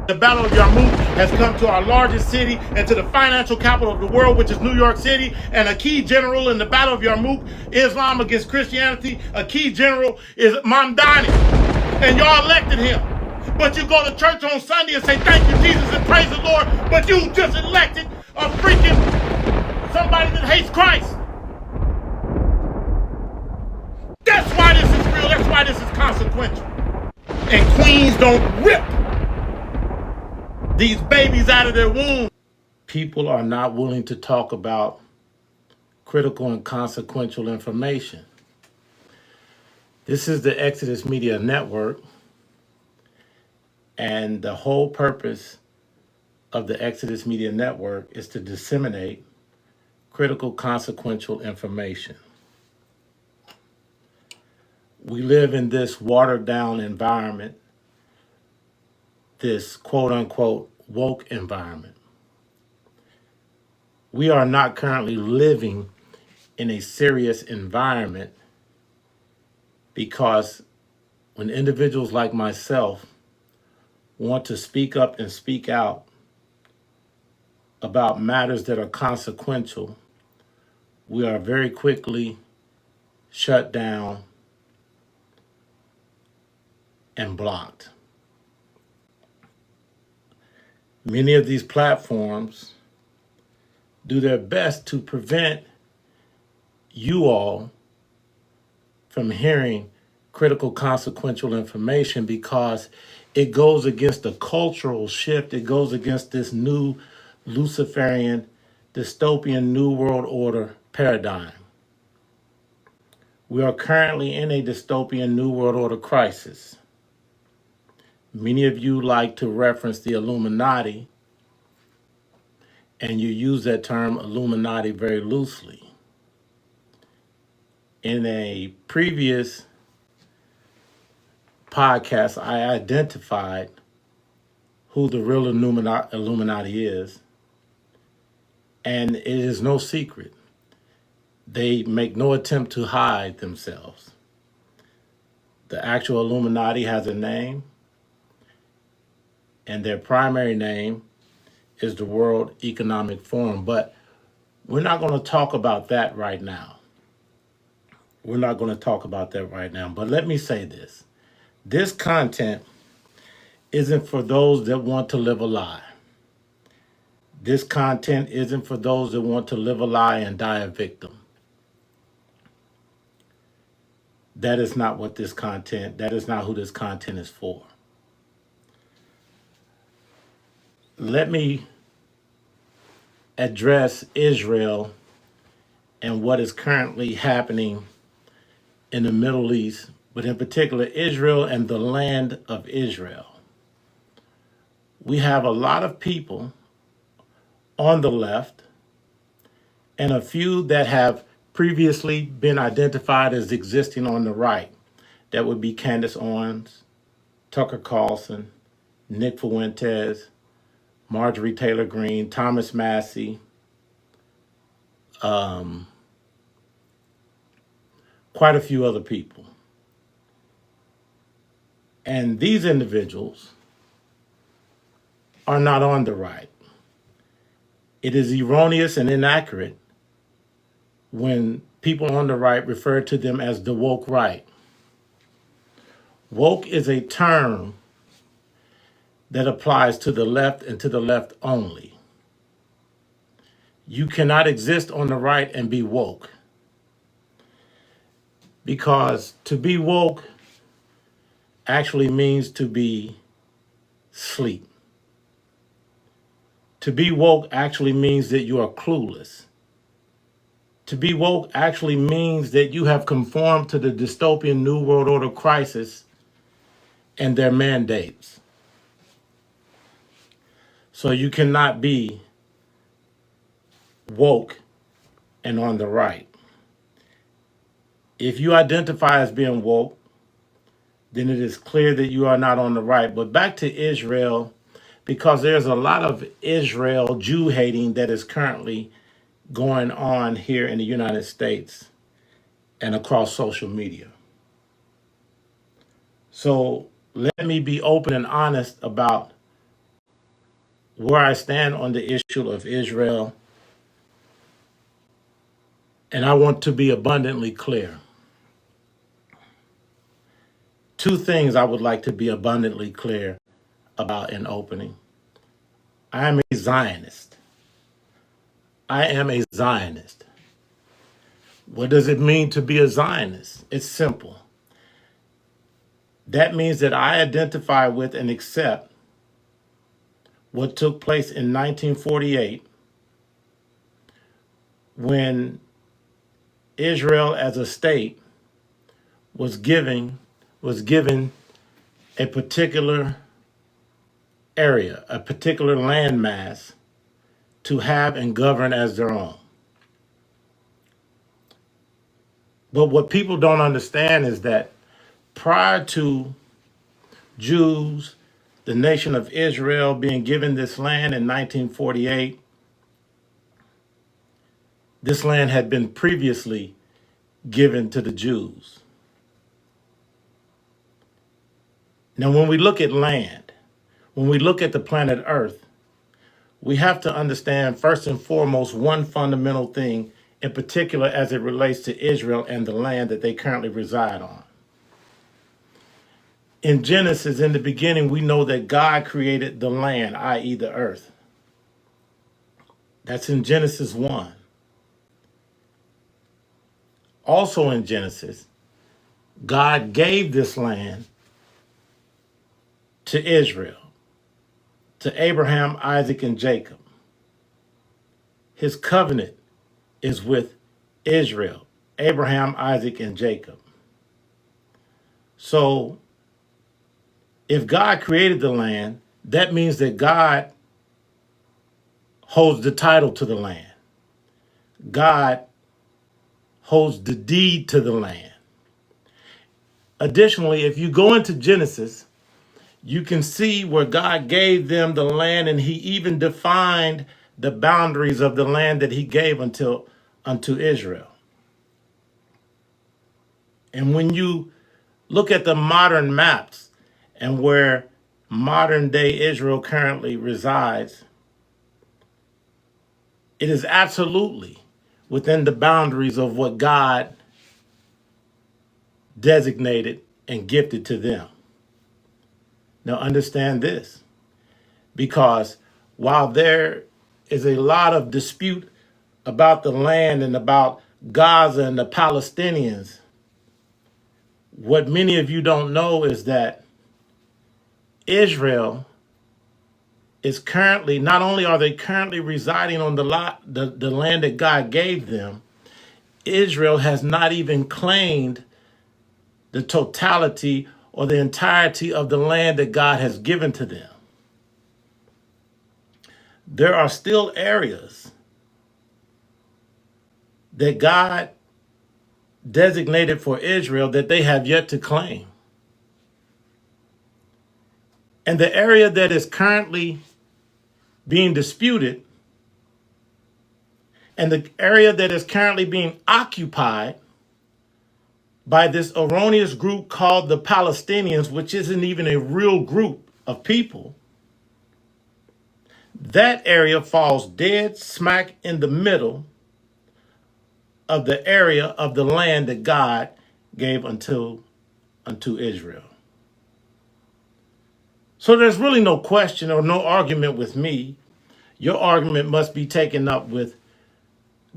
The Battle of Yarmouk has come to our largest city and to the financial capital of the world, which is New York City. And a key general in the Battle of Yarmouk, Islam against Christianity, a key general is Mamdani. And y'all elected him. But you go to church on Sunday and say, thank you, Jesus, and praise the Lord. But you just elected a freaking somebody that hates Christ. That's why this is real. That's why this is consequential. And queens don't rip these babies out of their womb. People are not willing to talk about critical and consequential information. This is the Exodus Media Network, and the whole purpose of the Exodus Media Network is to disseminate critical, consequential information. We live in this watered down environment, this quote unquote woke environment. We are not currently living in a serious environment because when individuals like myself want to speak up and speak out about matters that are consequential, we are very quickly shut down and blocked. Many of these platforms do their best to prevent you all from hearing critical, consequential information because it goes against the cultural shift. It goes against this new Luciferian, dystopian New World Order paradigm. We are currently in a dystopian New World Order crisis. Many of you like to reference the Illuminati, and you use that term Illuminati very loosely. In a previous podcast, I identified who the real Illuminati is, and it is no secret. They make no attempt to hide themselves. The actual Illuminati has a name, and their primary name is the World Economic Forum. But we're not going to talk about that right now. We're not going to talk about that right now. But let me say this. This content isn't for those that want to live a lie. This content isn't for those that want to live a lie and die a victim. That is not what this content, that is not who this content is for. Let me address Israel and what is currently happening in the Middle East, but in particular, Israel and the land of Israel. We have a lot of people on the left and a few that have previously been identified as existing on the right. That would be Candace Owens, Tucker Carlson, Nick Fuentes, Marjorie Taylor Greene, Thomas Massey, quite a few other people. And these individuals are not on the right. It is erroneous and inaccurate when people on the right refer to them as the woke right. Woke is a term that applies to the left and to the left only. You cannot exist on the right and be woke. Because to be woke actually means to be asleep. To be woke actually means that you are clueless. To be woke actually means that you have conformed to the dystopian New World Order crisis and their mandates. So you cannot be woke and on the right. If you identify as being woke, then it is clear that you are not on the right. But back to Israel, because there's a lot of Israel Jew hating that is currently going on here in the United States and across social media. So let me be open and honest about where I stand on the issue of Israel, and I want to be abundantly clear. Two things I would like to be abundantly clear about in opening. I am a Zionist. I am a Zionist. What does it mean to be a Zionist? It's simple. That means that I identify with and accept what took place in 1948 when Israel as a state was given a particular area, a particular landmass to have and govern as their own. But what people don't understand is that prior to Jews, the nation of Israel being given this land in 1948, this land had been previously given to the Jews. Now, when we look at land, when we look at the planet Earth, we have to understand first and foremost one fundamental thing, in particular as it relates to Israel and the land that they currently reside on. In Genesis, in the beginning, we know that God created the land, i.e. the earth. That's in Genesis 1. Also in Genesis, God gave this land to Israel, to Abraham, Isaac, and Jacob. His covenant is with Israel, Abraham, Isaac, and Jacob. So if God created the land, that means that God holds the title to the land. God holds the deed to the land. Additionally, if you go into Genesis, you can see where God gave them the land, and he even defined the boundaries of the land that he gave unto Israel. And when you look at the modern maps and where modern day Israel currently resides, it is absolutely within the boundaries of what God designated and gifted to them. Now understand this, because while there is a lot of dispute about the land and about Gaza and the Palestinians, what many of you don't know is that Israel is currently, not only are they currently residing on the land that God gave them, Israel has not even claimed the totality or the entirety of the land that God has given to them. There are still areas that God designated for Israel that they have yet to claim. And the area that is currently being disputed and the area that is currently being occupied by this erroneous group called the Palestinians, which isn't even a real group of people, that area falls dead smack in the middle of the area of the land that God gave unto Israel. So there's really no question or no argument with me. Your argument must be taken up with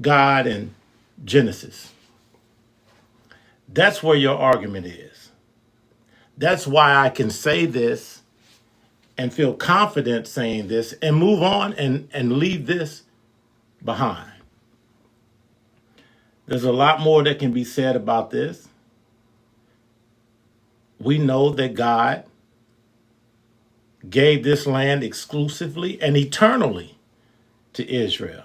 God and Genesis. That's where your argument is. That's why I can say this and feel confident saying this and move on and leave this behind. There's a lot more that can be said about this. We know that God gave this land exclusively and eternally to Israel.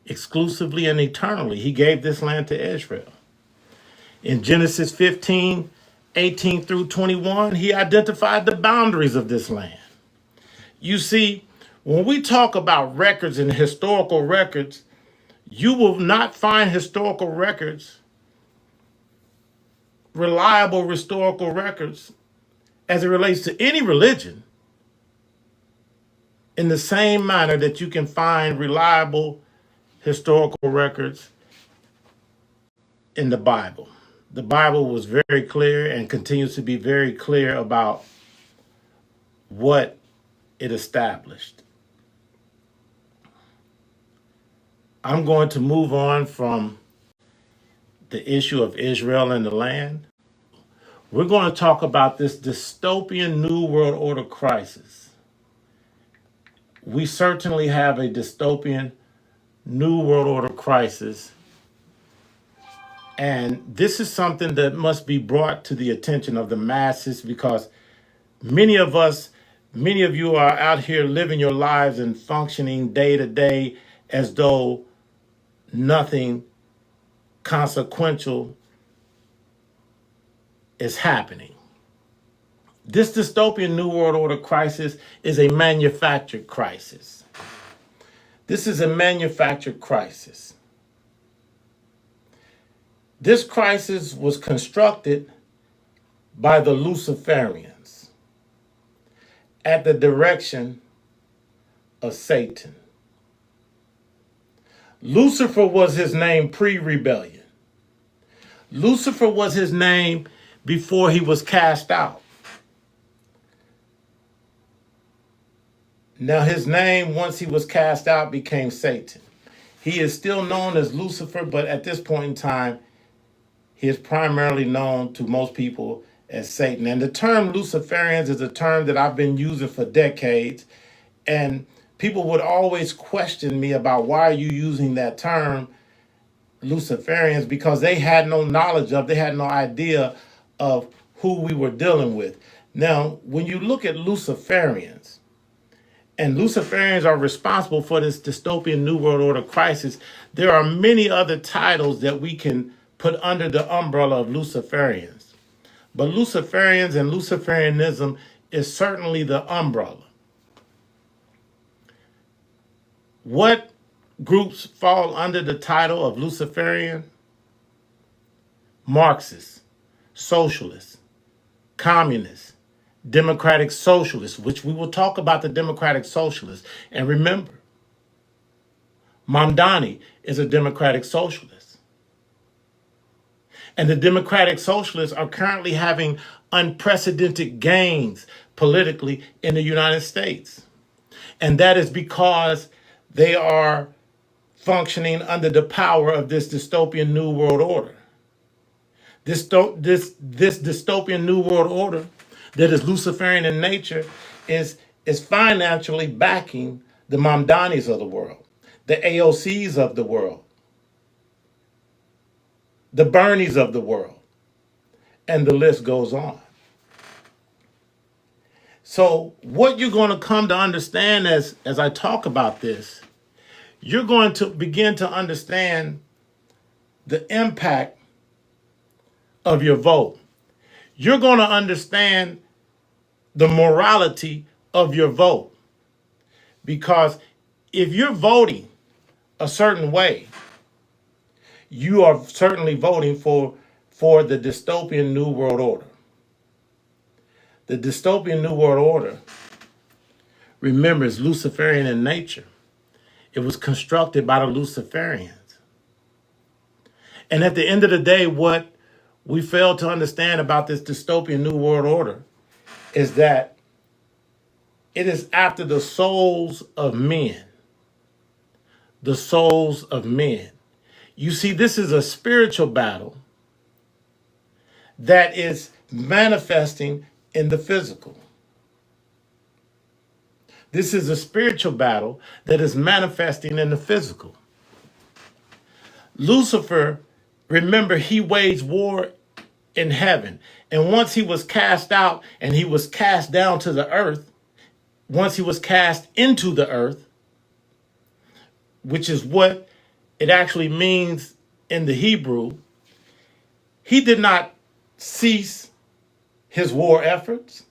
Exclusively and eternally, he gave this land to Israel. In Genesis 15, 18 through 21, he identified the boundaries of this land. You see, when we talk about records and historical records, you will not find historical records, reliable historical records, as it relates to any religion, in the same manner that you can find reliable historical records in the Bible. The Bible was very clear and continues to be very clear about what it established. I'm going to move on from the issue of Israel and the land. We're going to talk about this dystopian New World Order crisis. We certainly have a dystopian New World Order crisis, and this is something that must be brought to the attention of the masses, because many of you are out here living your lives and functioning day to day as though nothing consequential is happening. This dystopian New World Order crisis is a manufactured crisis. This is a manufactured crisis. This crisis was constructed by the Luciferians at the direction of Satan. Lucifer was his name pre-rebellion. Lucifer was his name before he was cast out. Now his name, once he was cast out, became Satan. He is still known as Lucifer, but at this point in time, he is primarily known to most people as Satan. And the term Luciferians is a term that I've been using for decades. And people would always question me about, why are you using that term, Luciferians? Because they had no knowledge of, they had no idea of who we were dealing with. Now, when you look at Luciferians, and Luciferians are responsible for this dystopian New World Order crisis, there are many other titles that we can put under the umbrella of Luciferians. But Luciferians and Luciferianism is certainly the umbrella. What groups fall under the title of Luciferian? Marxists, socialists, communists, democratic socialists, which we will talk about the democratic socialists. And remember, Mamdani is a democratic socialist. And the democratic socialists are currently having unprecedented gains politically in the United States. And that is because they are functioning under the power of this dystopian New World Order. This dystopian New World Order that is Luciferian in nature is financially backing the Mamdanis of the world, the AOCs of the world, the Bernies of the world, and the list goes on. So what you're going to come to understand as I talk about this, you're going to begin to understand the impact of your vote. You're going to understand the morality of your vote. Because if you're voting a certain way, you are certainly voting for the dystopian New World Order. The dystopian New World Order, remember, is Luciferian in nature. It was constructed by the Luciferians. And at the end of the day, what we fail to understand about this dystopian New World Order is that it is after the souls of men. The souls of men. You see, this is a spiritual battle that is manifesting in the physical. This is a spiritual battle that is manifesting in the physical. Lucifer, remember, he waged war in heaven. And once he was cast out and he was cast down to the earth, once he was cast into the earth, which is what it actually means in the Hebrew, he did not cease his war efforts.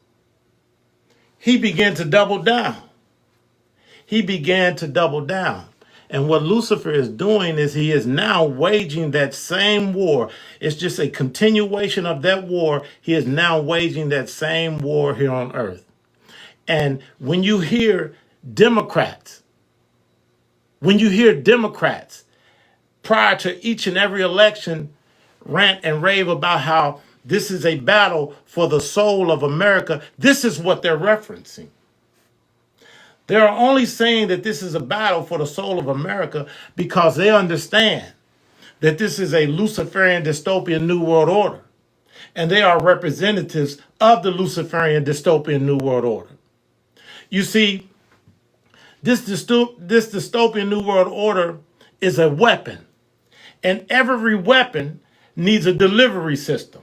He began to double down. He began to double down. And what Lucifer is doing is he is now waging that same war. It's just a continuation of that war. He is now waging that same war here on earth. And when you hear Democrats, when you hear Democrats prior to each and every election rant and rave about how this is a battle for the soul of America, this is what they're referencing. They're only saying that this is a battle for the soul of America because they understand that this is a Luciferian dystopian New World Order. And they are representatives of the Luciferian dystopian New World Order. You see, this dystopian New World Order is a weapon. And every weapon needs a delivery system.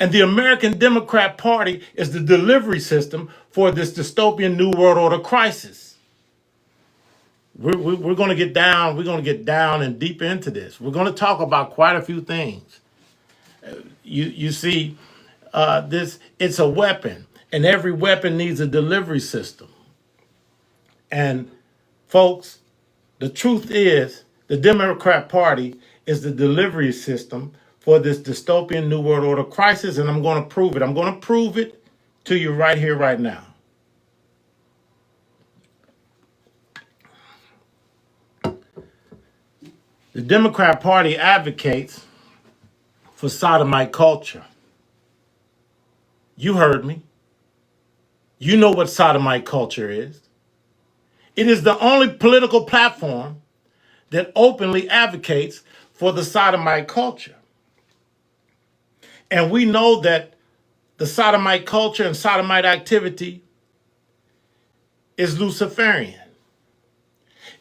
And the American Democrat Party is the delivery system for this dystopian New World Order crisis. We're going to get down. We're going to get down and deep into this. We're going to talk about quite a few things. You see, it's a weapon, and every weapon needs a delivery system. And folks, the truth is, the Democrat Party is the delivery system for this dystopian New World Order crisis, and I'm going to prove it. I'm going to prove it to you right here, right now. The Democrat Party advocates for sodomite culture. You heard me. You know what sodomite culture is. It is the only political platform that openly advocates for the sodomite culture. And we know that the sodomite culture and sodomite activity is Luciferian,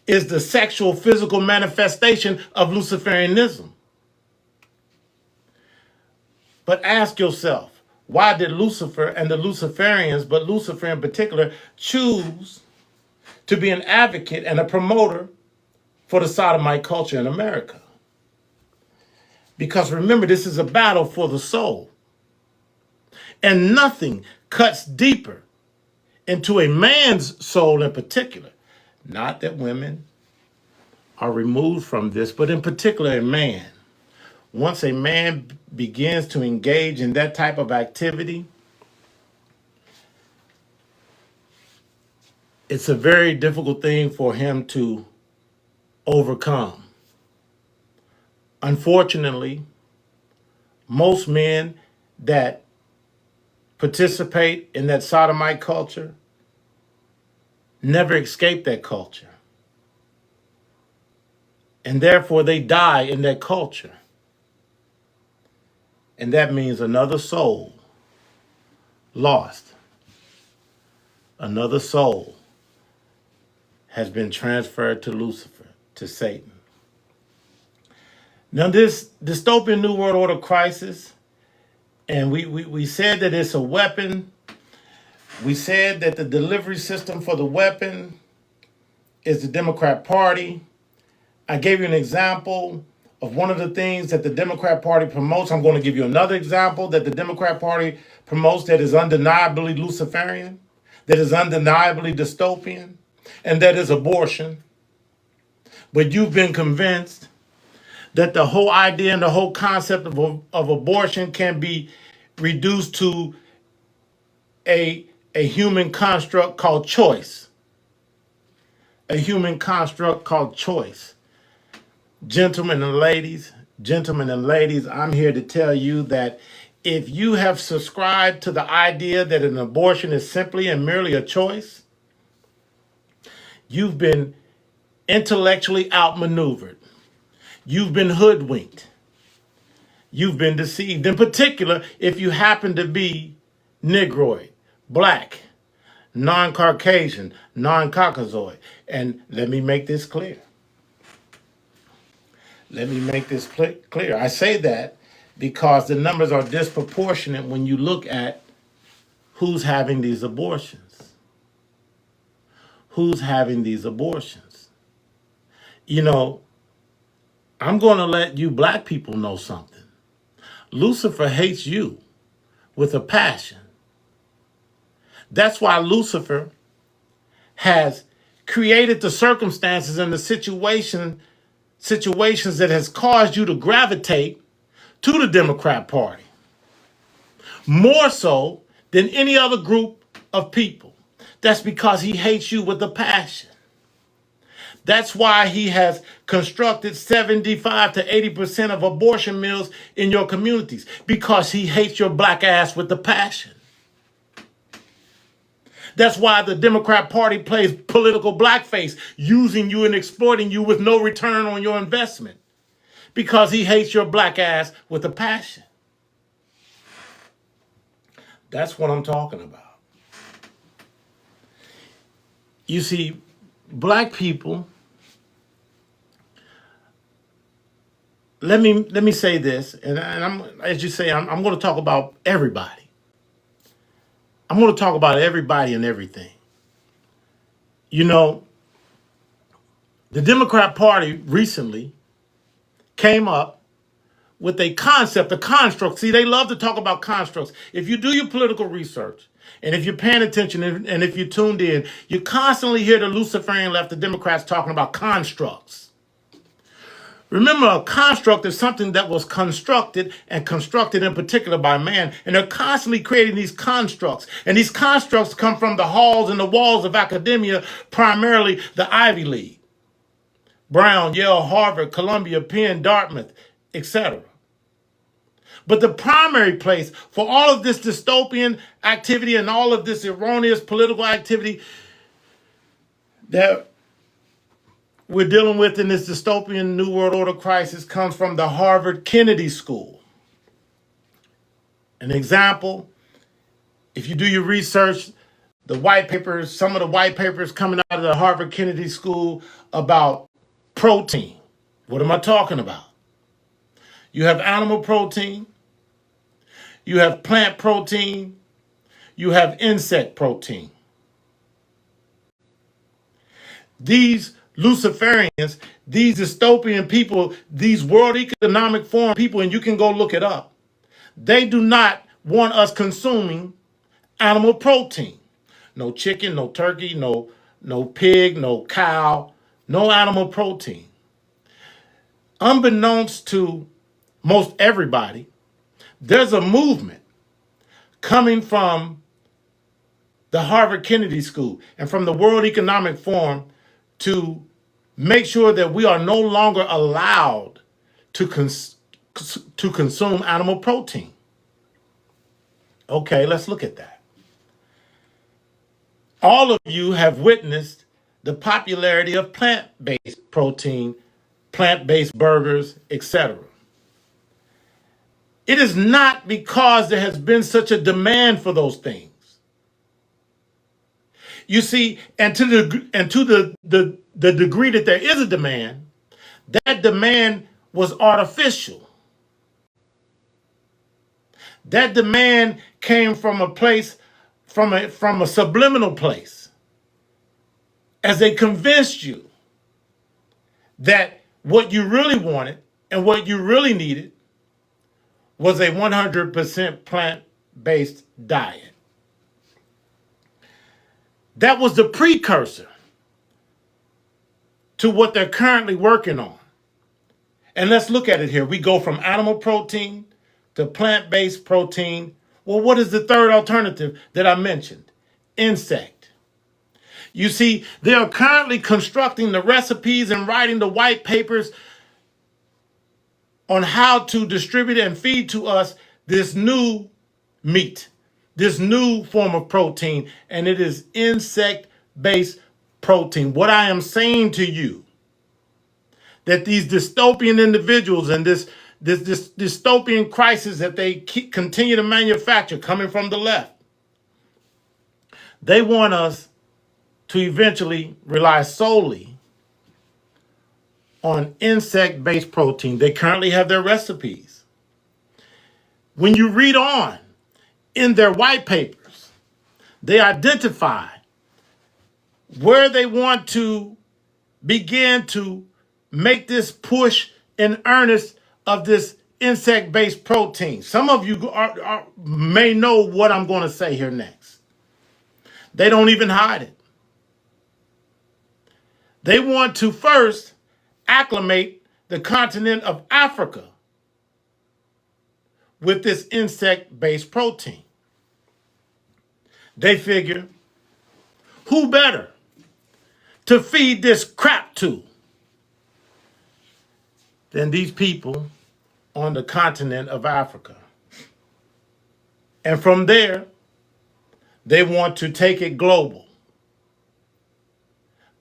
is the sexual physical manifestation of Luciferianism. But ask yourself, why did Lucifer and the Luciferians, but Lucifer in particular, choose to be an advocate and a promoter for the sodomite culture in America? Because remember, this is a battle for the soul. And nothing cuts deeper into a man's soul in particular. Not that women are removed from this, but in particular a man. Once a man begins to engage in that type of activity, it's a very difficult thing for him to overcome. Unfortunately, most men that participate in that sodomite culture never escape that culture. And therefore they die in that culture. And that means another soul lost. Another soul has been transferred to Lucifer, to Satan. Now this dystopian New World Order crisis, and we said that it's a weapon. We said that the delivery system for the weapon is the Democrat Party. I gave you an example of one of the things that the Democrat Party promotes. I'm going to give you another example that the Democrat Party promotes that is undeniably Luciferian, that is undeniably dystopian, and that is abortion. But you've been convinced that the whole idea and the whole concept of abortion can be reduced to a human construct called choice. A human construct called choice. Gentlemen and ladies, I'm here to tell you that if you have subscribed to the idea that an abortion is simply and merely a choice, you've been intellectually outmaneuvered. You've been hoodwinked. You've been deceived. In particular, if you happen to be Negroid, Black, non-Caucasian, non-Caucasoid. And let me make this clear. I say that because the numbers are disproportionate when you look at who's having these abortions. Who's having these abortions? You know, I'm going to let you black people know something. Lucifer hates you with a passion. That's why Lucifer has created the circumstances and the situations that has caused you to gravitate to the Democrat Party. More so than any other group of people. That's because he hates you with a passion. That's why he has constructed 75 to 80% of abortion mills in your communities, because he hates your black ass with a passion. That's why the Democrat Party plays political blackface, using you and exploiting you with no return on your investment, because he hates your black ass with a passion. That's what I'm talking about. You see, black people, let me say this, and I'm, as you say, I'm going to talk about everybody. I'm going to talk about everybody and everything. You know, the Democrat Party recently came up with a concept, a construct. See, they love to talk about constructs. If you do your political research, and if you're paying attention, and if you tuned in, you constantly hear the Luciferian left, the Democrats, talking about constructs. Remember, a construct is something that was constructed, and constructed in particular by man. And they're constantly creating these constructs. And these constructs come from the halls and the walls of academia, primarily the Ivy League. Brown, Yale, Harvard, Columbia, Penn, Dartmouth, etc. But the primary place for all of this dystopian activity and all of this erroneous political activity that we're dealing with in this dystopian New World Order crisis comes from the Harvard Kennedy School. An example, if you do your research, the white papers, some of the white papers coming out of the Harvard Kennedy School about protein. What am I talking about? You have animal protein, you have plant protein, you have insect protein. These Luciferians, these dystopian people, these World Economic Forum people, and you can go look it up, they do not want us consuming animal protein. No chicken, no turkey, no pig, no cow, no animal protein. Unbeknownst to most everybody, there's a movement coming from the Harvard Kennedy School and from the World Economic Forum to make sure that we are no longer allowed to consume animal protein. Okay, let's look at that. All of you have witnessed the popularity of plant-based protein, plant-based burgers, etc. It is not because there has been such a demand for those things. You see, and to the degree that there is a demand, that demand was artificial. That demand came from a place, from a subliminal place, as they convinced you that what you really wanted and what you really needed was a 100% plant-based diet. That was the precursor to what they're currently working on. And let's look at it here. We go from animal protein to plant-based protein. Well, what is the third alternative that I mentioned? Insect. You see, they are currently constructing the recipes and writing the white papers on how to distribute and feed to us this new meat, this new form of protein, and it is insect-based protein. What I am saying to you, that these dystopian individuals and this dystopian crisis that they continue to manufacture coming from the left, they want us to eventually rely solely on insect-based protein. They currently have their recipes. When you read on in their white papers, they identify where they want to begin to make this push in earnest of this insect-based protein. Some of you may know what I'm going to say here next. They don't even hide it. They want to first acclimate the continent of Africa with this insect-based protein. They figure, who better to feed this crap to than these people on the continent of Africa? And from there, they want to take it global.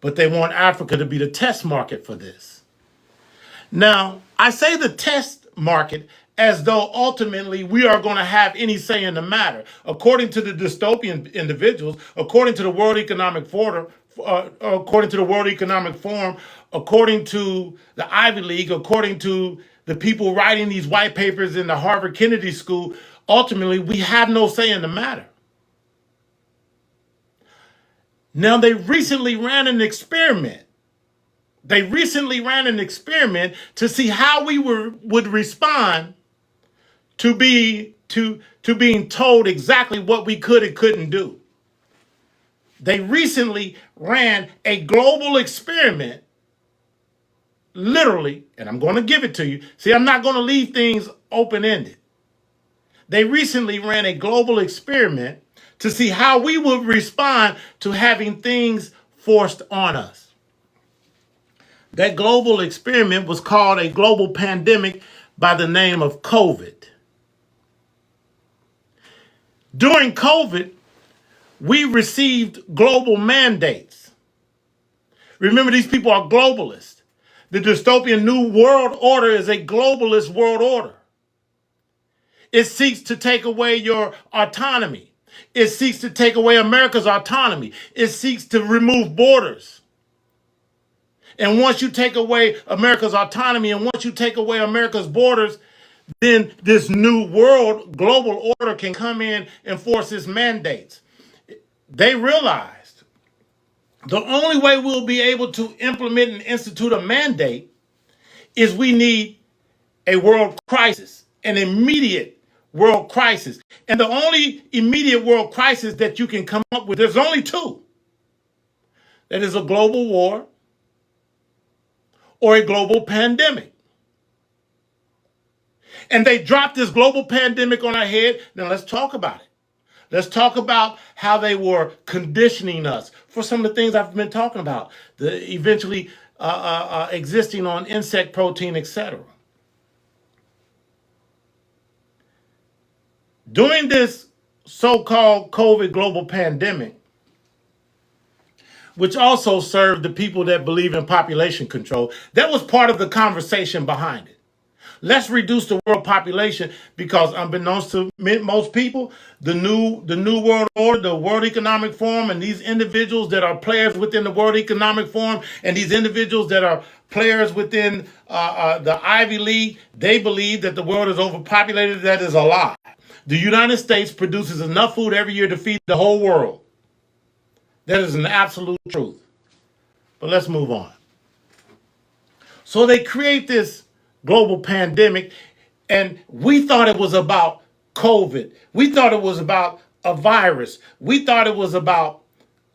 But they want Africa to be the test market for this. Now, I say the test market as though ultimately we are going to have any say in the matter. According to the dystopian individuals, according to the World Economic Forum, according to the World Economic Forum, according to the Ivy League, according to the people writing these white papers in the Harvard Kennedy School, ultimately we have no say in the matter. Now, they recently ran an experiment. They recently ran an experiment to see how we would respond to being told exactly what we could and couldn't do. They recently ran a global experiment, literally, and I'm going to give it to you. See, I'm not going to leave things open-ended. They recently ran a global experiment to see how we would respond to having things forced on us. That global experiment was called a global pandemic by the name of COVID. During COVID, we received global mandates. Remember, these people are globalists. The dystopian New World Order is a globalist world order. It seeks to take away your autonomy. It seeks to take away America's autonomy. It seeks to remove borders. And once you take away America's autonomy and once you take away America's borders, then this new world global order can come in and force its mandates. They realized the only way we'll be able to implement and institute a mandate is we need a world crisis, an immediate world crisis. And the only immediate world crisis that you can come up with, there's only two. That is a global war or a global pandemic. And they dropped this global pandemic on our head. Now let's talk about it. Let's talk about how they were conditioning us for some of the things I've been talking about, the eventually existing on insect protein, etc. During this so-called COVID global pandemic, which also served the people that believe in population control, that was part of the conversation behind it. Let's reduce the world population because, unbeknownst to most people, the new world order, the World Economic Forum, and these individuals that are players within the World Economic Forum, and these individuals that are players within the Ivy League, they believe that the world is overpopulated. That is a lie. The United States produces enough food every year to feed the whole world. That is an absolute truth. But let's move on. So they create this global pandemic, and we thought it was about COVID. We thought it was about a virus. We thought it was about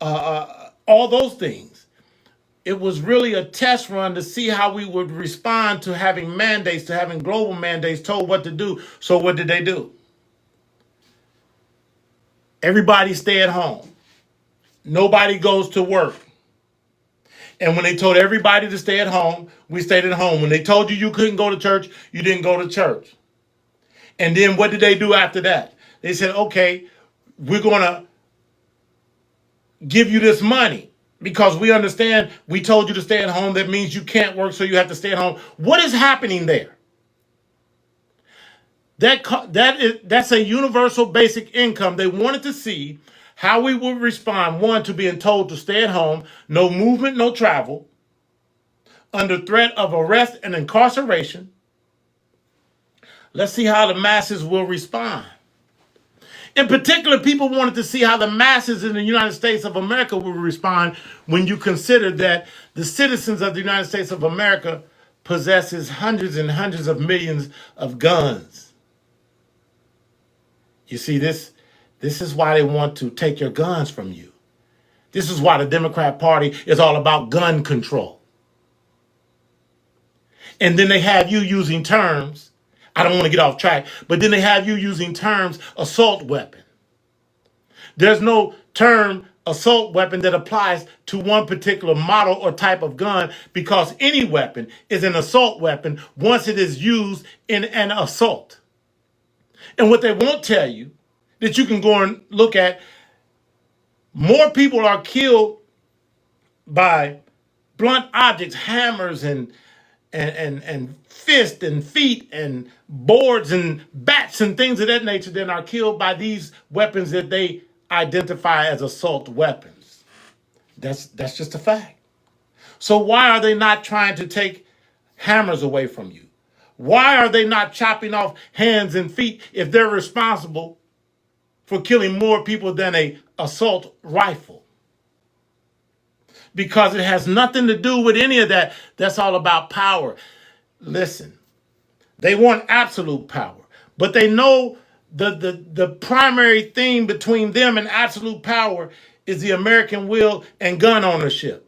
all those things. It was really a test run to see how we would respond to having mandates, to having global mandates told what to do. So what did they do? Everybody stay at home. Nobody goes to work. And when they told everybody to stay at home, we stayed at home. When they told you couldn't go to church, you didn't go to church. And then what did they do after that? They said, okay, we're going to give you this money because we understand we told you to stay at home. That means you can't work, so you have to stay at home. What is happening there? That's a universal basic income. They wanted to see how we would respond, one, to being told to stay at home, no movement, no travel, under threat of arrest and incarceration. Let's see how the masses will respond. In particular, people wanted to see how the masses in the United States of America will respond when you consider that the citizens of the United States of America possesses hundreds and hundreds of millions of guns. You see, this is why they want to take your guns from you. This is why the Democrat Party is all about gun control. And then they have you using terms, I don't want to get off track, but then they have you using terms assault weapon. There's no term assault weapon that applies to one particular model or type of gun, because any weapon is an assault weapon once it is used in an assault. And what they won't tell you, that you can go and look at, more people are killed by blunt objects, hammers and fists and feet and boards and bats and things of that nature than are killed by these weapons that they identify as assault weapons. That's just a fact. So why are they not trying to take hammers away from you? Why are they not chopping off hands and feet if they're responsible for killing more people than an assault rifle? Because it has nothing to do with any of that. That's all about power. Listen, they want absolute power, but they know the primary theme between them and absolute power is the American will and gun ownership.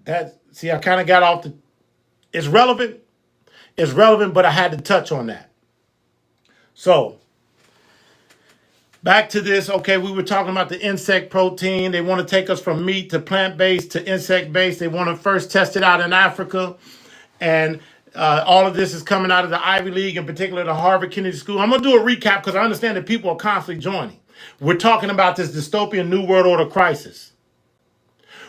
I kind of got off the, it's relevant, but I had to touch on that. So, back to this. Okay, we were talking about the insect protein. They want to take us from meat to plant-based to insect-based. They want to first test it out in Africa. And all of this is coming out of the Ivy League, in particular the Harvard Kennedy School. I'm going to do a recap because I understand that people are constantly joining. We're talking about this dystopian New World Order crisis.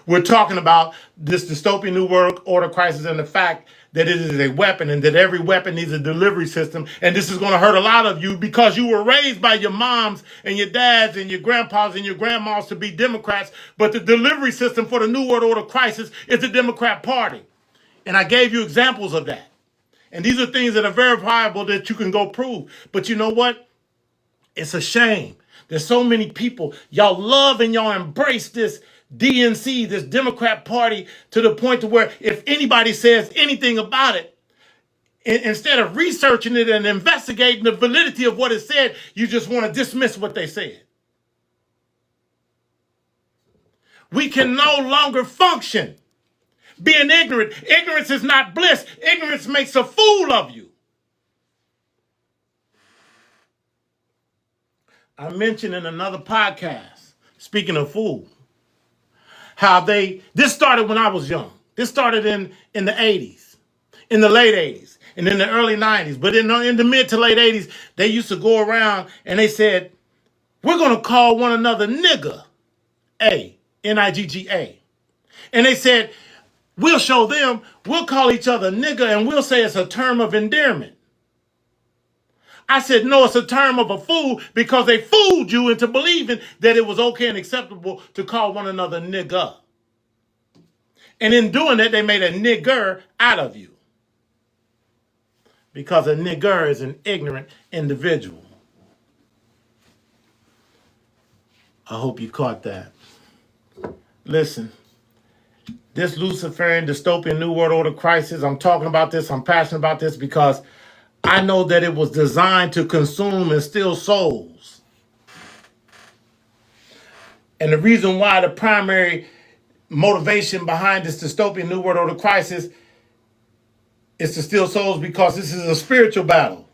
We're talking about this dystopian New World Order crisis and the fact that it is a weapon and that every weapon needs a delivery system. And this is going to hurt a lot of you because you were raised by your moms and your dads and your grandpas and your grandmas to be Democrats. But the delivery system for the New World Order crisis is the Democrat Party. And I gave you examples of that. And these are things that are verifiable that you can go prove. But you know what? It's a shame. There's so many people. Y'all love and y'all embrace this DNC, this Democrat Party, to the point to where if anybody says anything about it, instead of researching it and investigating the validity of what is said, you just want to dismiss what they said. We can no longer function being ignorant. Ignorance is not bliss. Ignorance makes a fool of you. I mentioned in another podcast, speaking of fool, how this started when I was young. This started in the 80s, in the late 80s, and in the early 90s. But in the mid to late 80s, they used to go around and they said, we're going to call one another nigga, Nigga. And they said, we'll show them, we'll call each other nigga, and we'll say it's a term of endearment. I said, no, it's a term of a fool, because they fooled you into believing that it was okay and acceptable to call one another nigga. And in doing that, they made a nigger out of you. Because a nigger is an ignorant individual. I hope you caught that. Listen, this Luciferian dystopian New World Order crisis, I'm talking about this, I'm passionate about this because I know that it was designed to consume and steal souls. And the reason why the primary motivation behind this dystopian New World Order crisis is to steal souls, because this is a spiritual battle.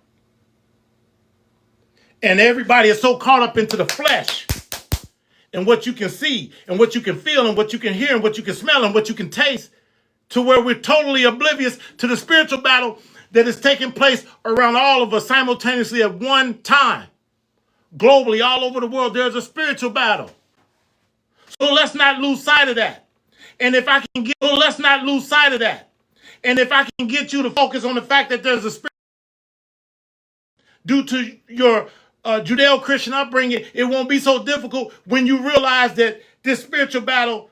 And everybody is so caught up into the flesh and what you can see and what you can feel and what you can hear and what you can smell and what you can taste, to where we're totally oblivious to the spiritual battle that is taking place around all of us simultaneously at one time. Globally, all over the world, there's a spiritual battle. So let's not lose sight of that. And if I can get, let's not lose sight of that. And if I can get you to focus on the fact that there's a spirit, due to your Judeo-Christian upbringing, it won't be so difficult when you realize that this spiritual battle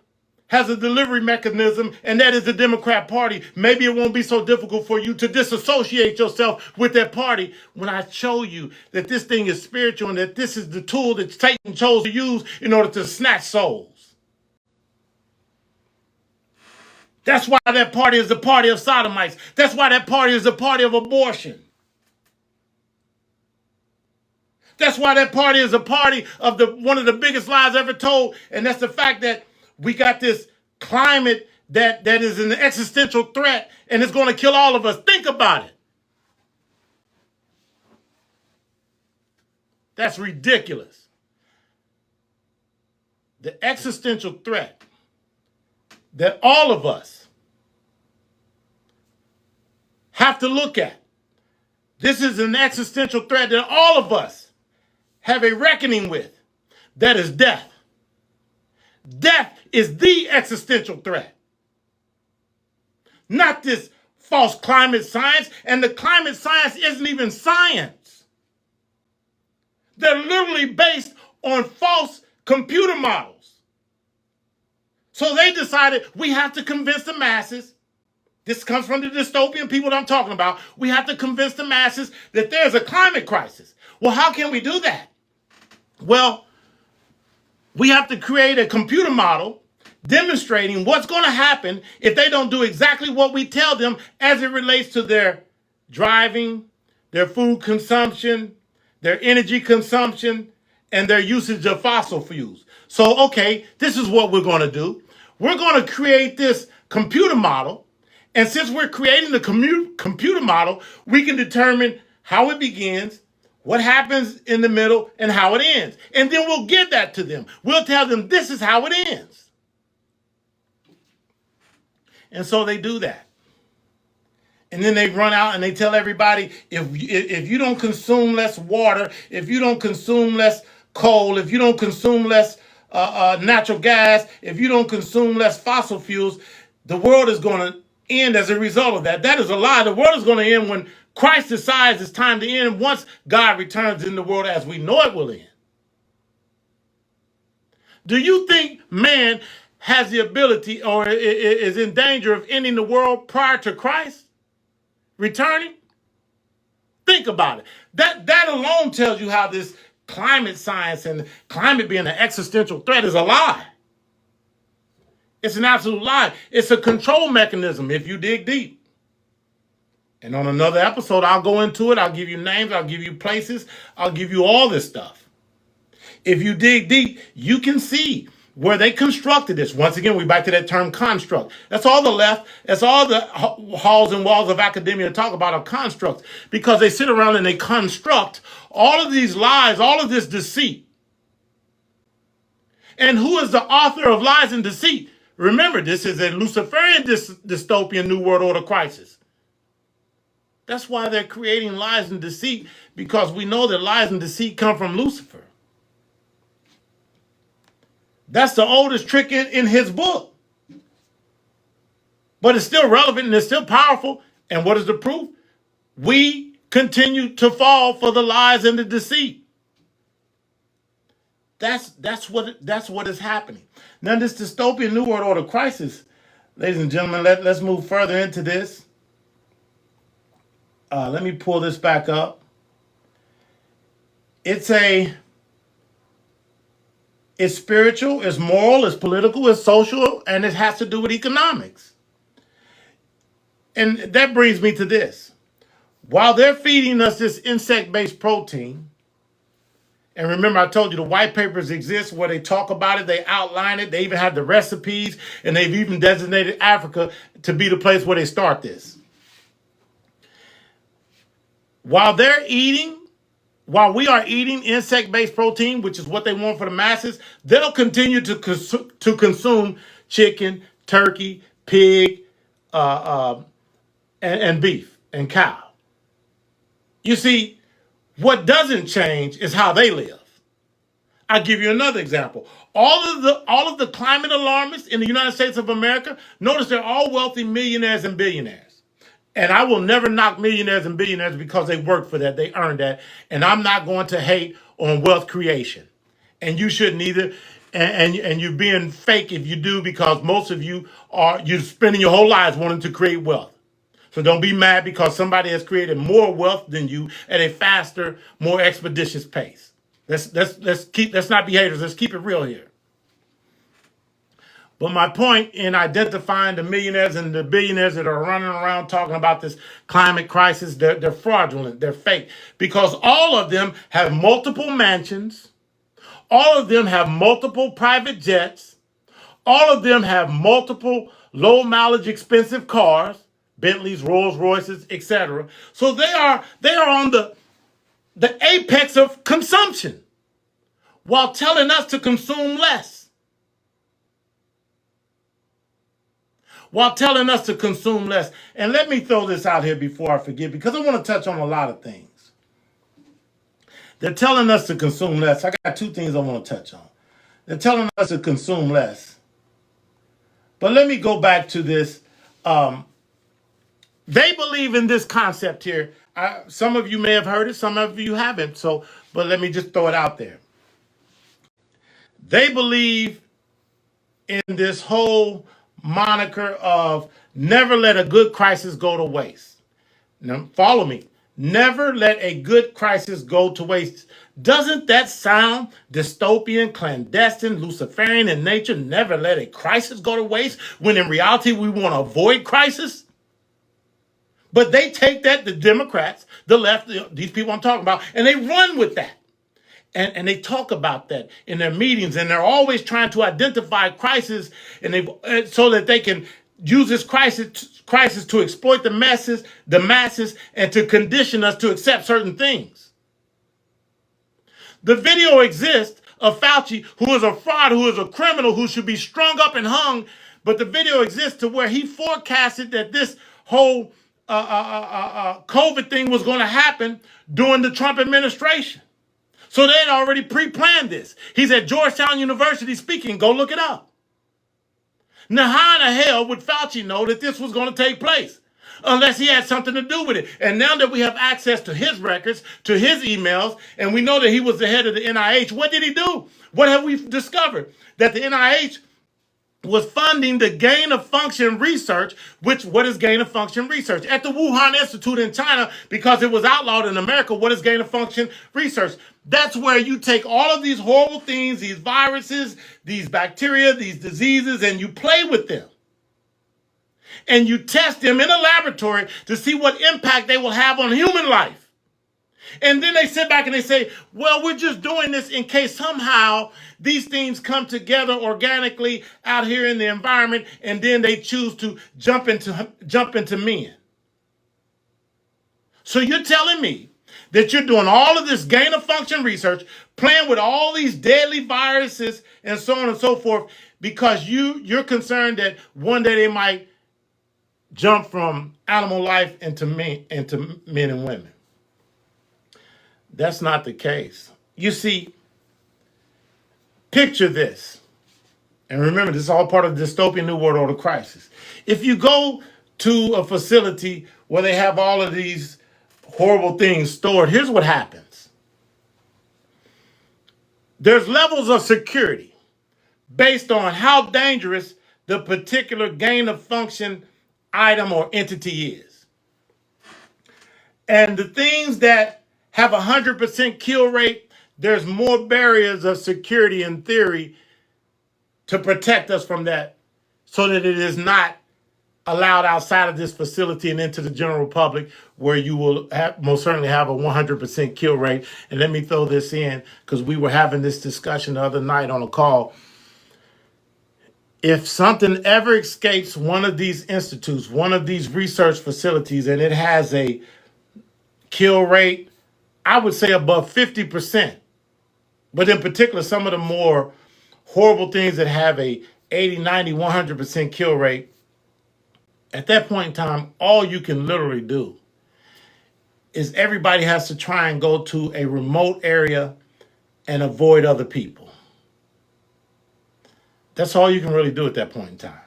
has a delivery mechanism, and that is the Democrat Party. Maybe it won't be so difficult for you to disassociate yourself with that party when I show you that this thing is spiritual and that this is the tool that Satan chose to use in order to snatch souls. That's why that party is the party of sodomites. That's why that party is the party of abortion. That's why that party is a party of one of the biggest lies ever told, and that's the fact that we got this climate that is an existential threat, and it's going to kill all of us. Think about it. That's ridiculous. the existential threat that all of us have to look at. This is an existential threat that all of us have a reckoning with. That is death. Death is the existential threat. Not this false climate science. And the climate science isn't even science. They're literally based on false computer models. So they decided we have to convince the masses. This comes from the dystopian people that I'm talking about. We have to convince the masses that there's a climate crisis. Well, how can we do that? Well, we have to create a computer model demonstrating what's going to happen if they don't do exactly what we tell them as it relates to their driving, their food consumption, their energy consumption, and their usage of fossil fuels. So, okay, this is what we're going to do. We're going to create this computer model. And since we're creating the computer model, we can determine how it begins, what happens in the middle, and how it ends. And then we'll give that to them. We'll tell them this is how it ends. And so they do that. And then they run out and they tell everybody, if you don't consume less water, if you don't consume less coal, if you don't consume less natural gas, if you don't consume less fossil fuels, the world is going to end as a result of that. That is a lie. The world is going to end when Christ decides it's time to end, once God returns in the world as we know it will end. Do you think man has the ability or is in danger of ending the world prior to Christ returning? Think about it. That alone tells you how this climate science and climate being an existential threat is a lie. It's an absolute lie. It's a control mechanism if you dig deep. And on another episode, I'll go into it. I'll give you names. I'll give you places. I'll give you all this stuff. If you dig deep, you can see where they constructed this. Once again, we're back to that term construct. That's all the left. That's all the halls and walls of academia talk about are constructs, because they sit around and they construct all of these lies, all of this deceit. And who is the author of lies and deceit? Remember, this is a Luciferian dystopian New World Order crisis. That's why they're creating lies and deceit, because we know that lies and deceit come from Lucifer. That's the oldest trick in his book. But it's still relevant and it's still powerful. And what is the proof? We continue to fall for the lies and the deceit. That's what is happening. Now, this dystopian New World Order crisis, ladies and gentlemen, let's move further into this. Let me pull this back up. It's spiritual, it's moral, it's political, it's social, and it has to do with economics. And that brings me to this. While they're feeding us this insect-based protein, and remember, I told you the white papers exist where they talk about it, they outline it, they even have the recipes, and they've even designated Africa to be the place where they start this. While we are eating insect-based protein, which is what they want for the masses, they'll continue to consume chicken, turkey, pig, and beef and cow. You see, what doesn't change is how they live. I'll give you another example. All of the climate alarmists in the United States of America, notice they're all wealthy millionaires and billionaires. And I will never knock millionaires and billionaires because they work for that. They earned that. And I'm not going to hate on wealth creation. And you shouldn't either. And you're being fake if you do, because most of you're spending your whole lives wanting to create wealth. So don't be mad because somebody has created more wealth than you at a faster, more expeditious pace. Let's not be haters. Let's keep it real here. But my point in identifying the millionaires and the billionaires that are running around talking about this climate crisis, they're fraudulent, they're fake, because all of them have multiple mansions, all of them have multiple private jets, all of them have multiple low mileage expensive cars, Bentleys, Rolls Royces, etc. So they are on the apex of consumption while telling us to consume less. while telling us to consume less. And let me throw this out here before I forget, because I want to touch on a lot of things. They're telling us to consume less. I got two things I want to touch on. They're telling us to consume less. But let me go back to this. They believe in this concept here. Some of you may have heard it, some of you haven't. But let me just throw it out there. They believe in this whole moniker of never let a good crisis go to waste. Now, follow me. Never let a good crisis go to waste. Doesn't that sound dystopian, clandestine, Luciferian in nature? Never let a crisis go to waste, when in reality we want to avoid crisis? But they take that, the Democrats, the left, these people I'm talking about, and they run with that. And they talk about that in their meetings, and they're always trying to identify crisis, and so that they can use this crisis to exploit the masses, and to condition us to accept certain things. The video exists of Fauci, who is a fraud, who is a criminal, who should be strung up and hung. But the video exists to where he forecasted that this whole COVID thing was going to happen during the Trump administration. So they had already pre-planned this. He's at Georgetown University speaking. Go look it up. Now, how in the hell would Fauci know that this was going to take place? Unless he had something to do with it. And now that we have access to his records, to his emails, and we know that he was the head of the NIH, what did he do? What have we discovered? That the NIH was funding the gain of function research. What is gain of function research? At the Wuhan Institute in China, because it was outlawed in America, what is gain of function research? That's where you take all of these horrible things, these viruses, these bacteria, these diseases, and you play with them. And you test them in a laboratory to see what impact they will have on human life. And then they sit back and they say, well, we're just doing this in case somehow these things come together organically out here in the environment, and then they choose to jump into men. So you're telling me that you're doing all of this gain of function research, playing with all these deadly viruses and so on and so forth, because you're concerned that one day they might jump from animal life into men and women. That's not the case. You see, picture this. And remember, this is all part of the dystopian New World Order crisis. If you go to a facility where they have all of these horrible things stored, here's what happens. There's levels of security based on how dangerous the particular gain of function item or entity is. And the things that have 100% kill rate, there's more barriers of security in theory to protect us from that, so that it is not allowed outside of this facility and into the general public, where you will most certainly have a 100% kill rate. And let me throw this in, because we were having this discussion the other night on a call. If something ever escapes one of these institutes, one of these research facilities, and it has a kill rate, I would say above 50%. But in particular, some of the more horrible things that have a 80, 90, 100% kill rate, at that point in time, all you can literally do is everybody has to try and go to a remote area and avoid other people. That's all you can really do at that point in time.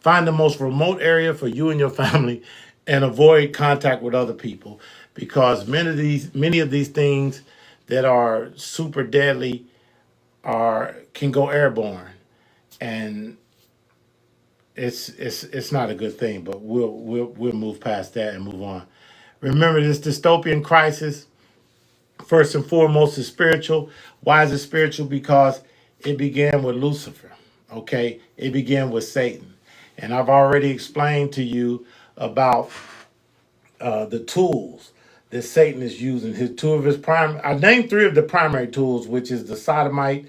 Find the most remote area for you and your family and avoid contact with other people, because many of these things that are super deadly can go airborne, and it's not a good thing. But we'll move past that and move on. Remember, this dystopian crisis, first and foremost, is spiritual. Why is it spiritual? Because it began with Lucifer. Okay, it began with Satan, and I've already explained to you about the tools that Satan is using. I named three of the primary tools, which is the sodomite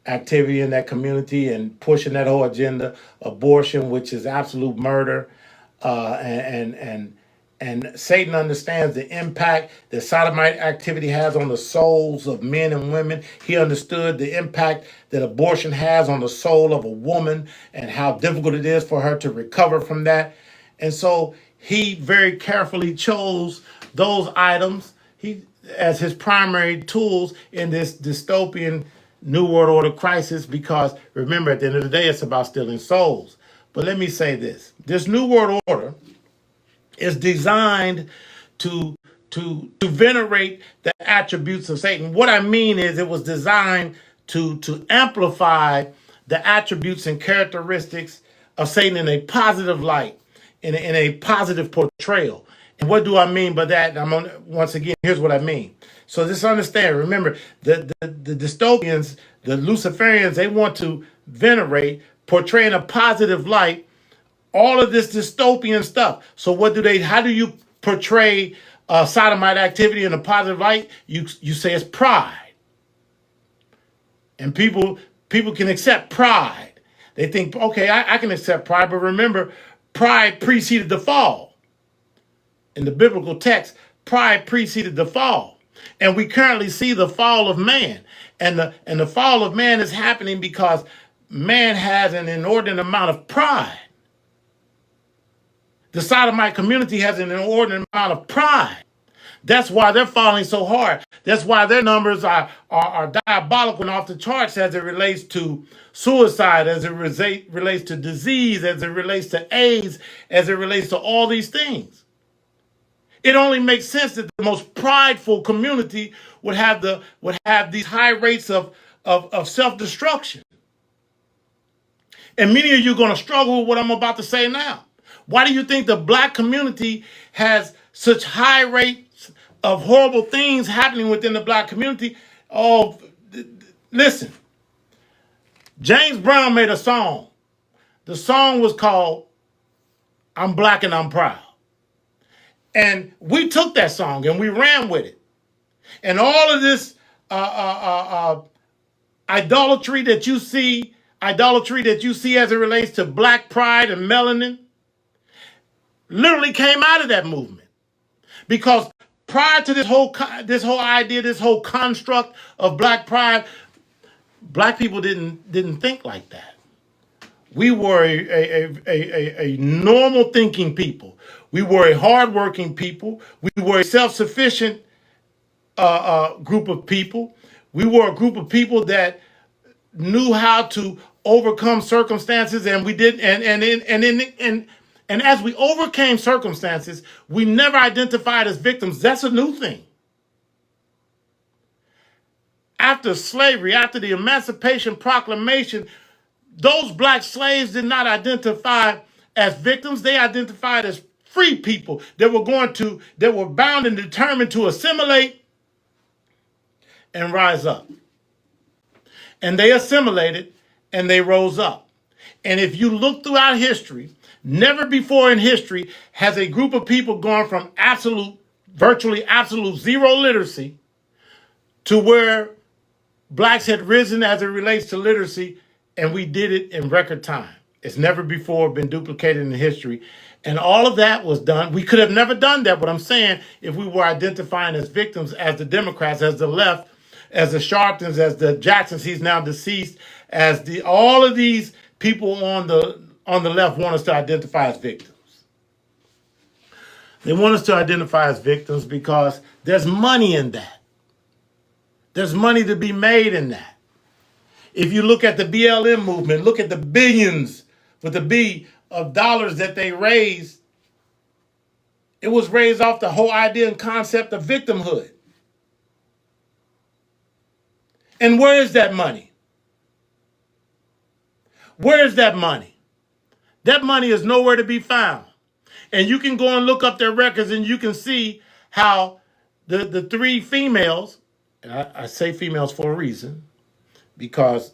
activity in that community and pushing that whole agenda, abortion, which is absolute murder, and And Satan understands the impact that sodomite activity has on the souls of men and women. He understood the impact that abortion has on the soul of a woman and how difficult it is for her to recover from that. And so he very carefully chose those items as his primary tools in this dystopian New World Order crisis, because remember, at the end of the day, it's about stealing souls. But let me say this New World Order is designed to venerate the attributes of Satan. What I mean is it was designed to amplify the attributes and characteristics of Satan in a positive light, in a positive portrayal. And what do I mean by that? Once again, here's what I mean. So just understand, remember, the dystopians, the Luciferians, they want to venerate, portray in a positive light all of this dystopian stuff. So how do you portray sodomite activity in a positive light? You say it's pride. And people can accept pride. They think, okay, I can accept pride, but remember, pride preceded the fall. In the biblical text, pride preceded the fall. And we currently see the fall of man. And the fall of man is happening because man has an inordinate amount of pride. The sodomite community has an inordinate amount of pride. That's why they're falling so hard. That's why their numbers are diabolical and off the charts as it relates to suicide, as it relates to disease, as it relates to AIDS, as it relates to all these things. It only makes sense that the most prideful community would have these high rates of self-destruction. And many of you are going to struggle with what I'm about to say now. Why do you think the black community has such high rates of horrible things happening within the black community? Oh, listen. James Brown made a song. The song was called I'm Black and I'm Proud. And we took that song and we ran with it. And all of this idolatry that you see as it relates to black pride and melanin, literally came out of that movement. Because prior to this whole idea, this whole construct of black pride, black people didn't think like that. We were a normal thinking people. We were a hardworking people. We were a self-sufficient group of people. We were a group of people that knew how to overcome circumstances, and we did. And as we overcame circumstances, we never identified as victims. That's a new thing. After slavery, after the Emancipation Proclamation, those black slaves did not identify as victims. They identified as free people that were bound and determined to assimilate and rise up. And they assimilated and they rose up. And if you look throughout history, never before in history has a group of people gone from virtually absolute zero literacy to where blacks had risen as it relates to literacy, and we did it in record time. It's never before been duplicated in history. And all of that was done. We could have never done that, but I'm saying if we were identifying as victims, as the Democrats, as the left, as the Sharptons, as the Jacksons, he's now deceased, all of these people on the left want us to identify as victims. They want us to identify as victims because there's money in that. There's money to be made in that. If you look at the BLM movement, look at the billions with the B of dollars that they raised. It was raised off the whole idea and concept of victimhood. And where is that money? Where is that money? That money is nowhere to be found. And you can go and look up their records and you can see how the three females, and I say females for a reason, because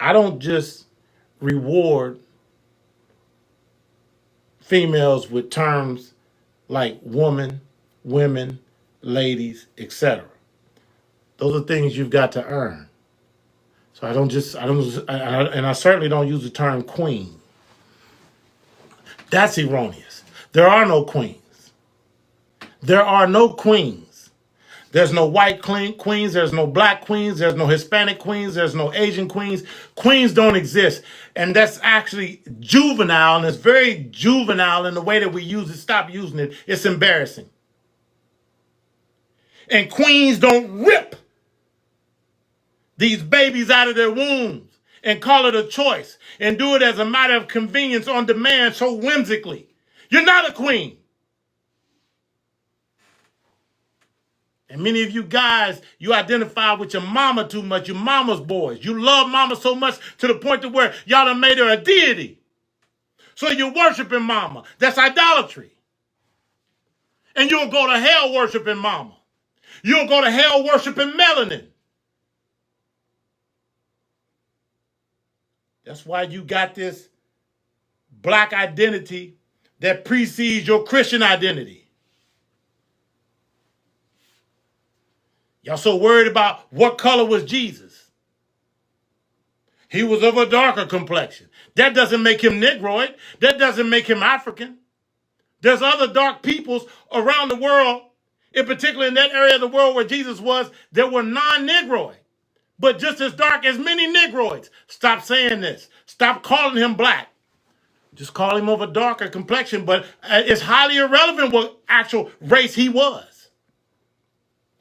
I don't just reward females with terms like woman, women, ladies, etc. Those are things you've got to earn. So I certainly don't use the term queen. That's erroneous. There are no queens. There are no queens. There's no white queens. There's no black queens. There's no Hispanic queens. There's no Asian queens. Queens don't exist. And that's actually juvenile, and it's very juvenile in the way that we use it. Stop using it. It's embarrassing. And queens don't rip these babies out of their wombs and call it a choice and do it as a matter of convenience on demand so whimsically. You're not a queen. And many of you guys, you identify with your mama too much. Your mama's boys. You love mama so much to the point to where y'all done made her a deity. So you're worshiping mama. That's idolatry. And you'll go to hell worshiping mama. You'll go to hell worshiping melanin. That's why you got this black identity that precedes your Christian identity. Y'all so worried about what color was Jesus. He was of a darker complexion. That doesn't make him Negroid. That doesn't make him African. There's other dark peoples around the world, in particular in that area of the world where Jesus was, that were non-Negroid, but just as dark as many Negroids. Stop saying this. Stop calling him black. Just call him of a darker complexion, but it's highly irrelevant what actual race he was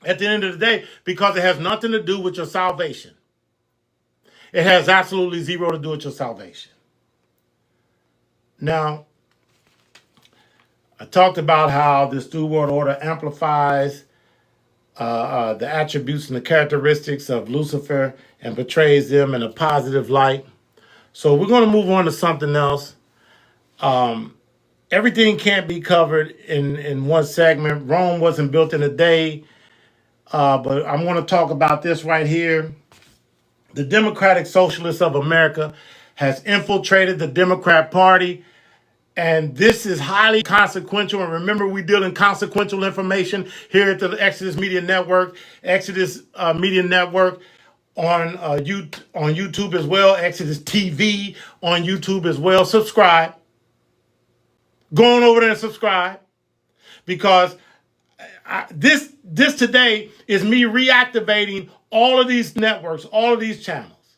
at the end of the day, because it has nothing to do with your salvation. It has absolutely zero to do with your salvation. Now, I talked about how this New World Order amplifies the attributes and the characteristics of Lucifer and portrays them in a positive light. So we're going to move on to something else. Everything can't be covered in one segment. Rome wasn't built in a day. But I'm going to talk about this right here. The Democratic Socialists of America has infiltrated the Democrat Party, and this is highly consequential. And remember, we deal in consequential information here at the Exodus Media Network, Exodus Media Network on YouTube as well, Exodus TV on YouTube as well. Subscribe. Go on over there and subscribe, because this today is me reactivating all of these networks, all of these channels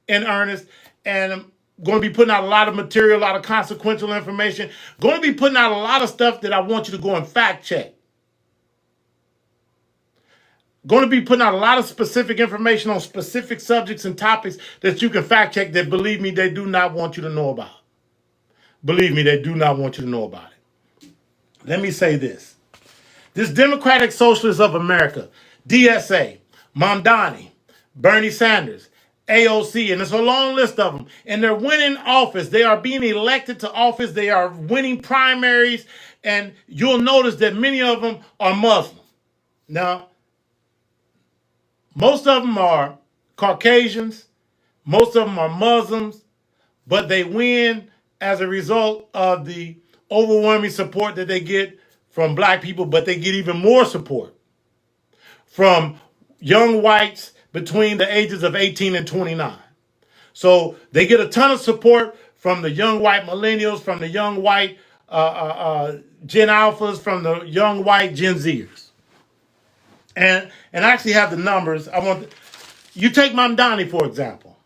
in earnest. And I'm going to be putting out a lot of material, a lot of consequential information. Going to be putting out a lot of stuff that I want you to go and fact check. Going to be putting out a lot of specific information on specific subjects and topics that you can fact check that, believe me, they do not want you to know about. Believe me, they do not want you to know about it. Let me say this. This Democratic Socialists of America, DSA, Mamdani, Bernie Sanders, AOC, and there's a long list of them. And they're winning office. They are being elected to office. They are winning primaries. And you'll notice that many of them are Muslim. Now, most of them are Caucasians. Most of them are Muslims. But they win as a result of the overwhelming support that they get from black people, but they get even more support from young whites between the ages of 18 and 29. So they get a ton of support from the young white millennials, from the young white Gen Alphas, from the young white Gen Zers. And I actually have the numbers. You take Mamdani, for example.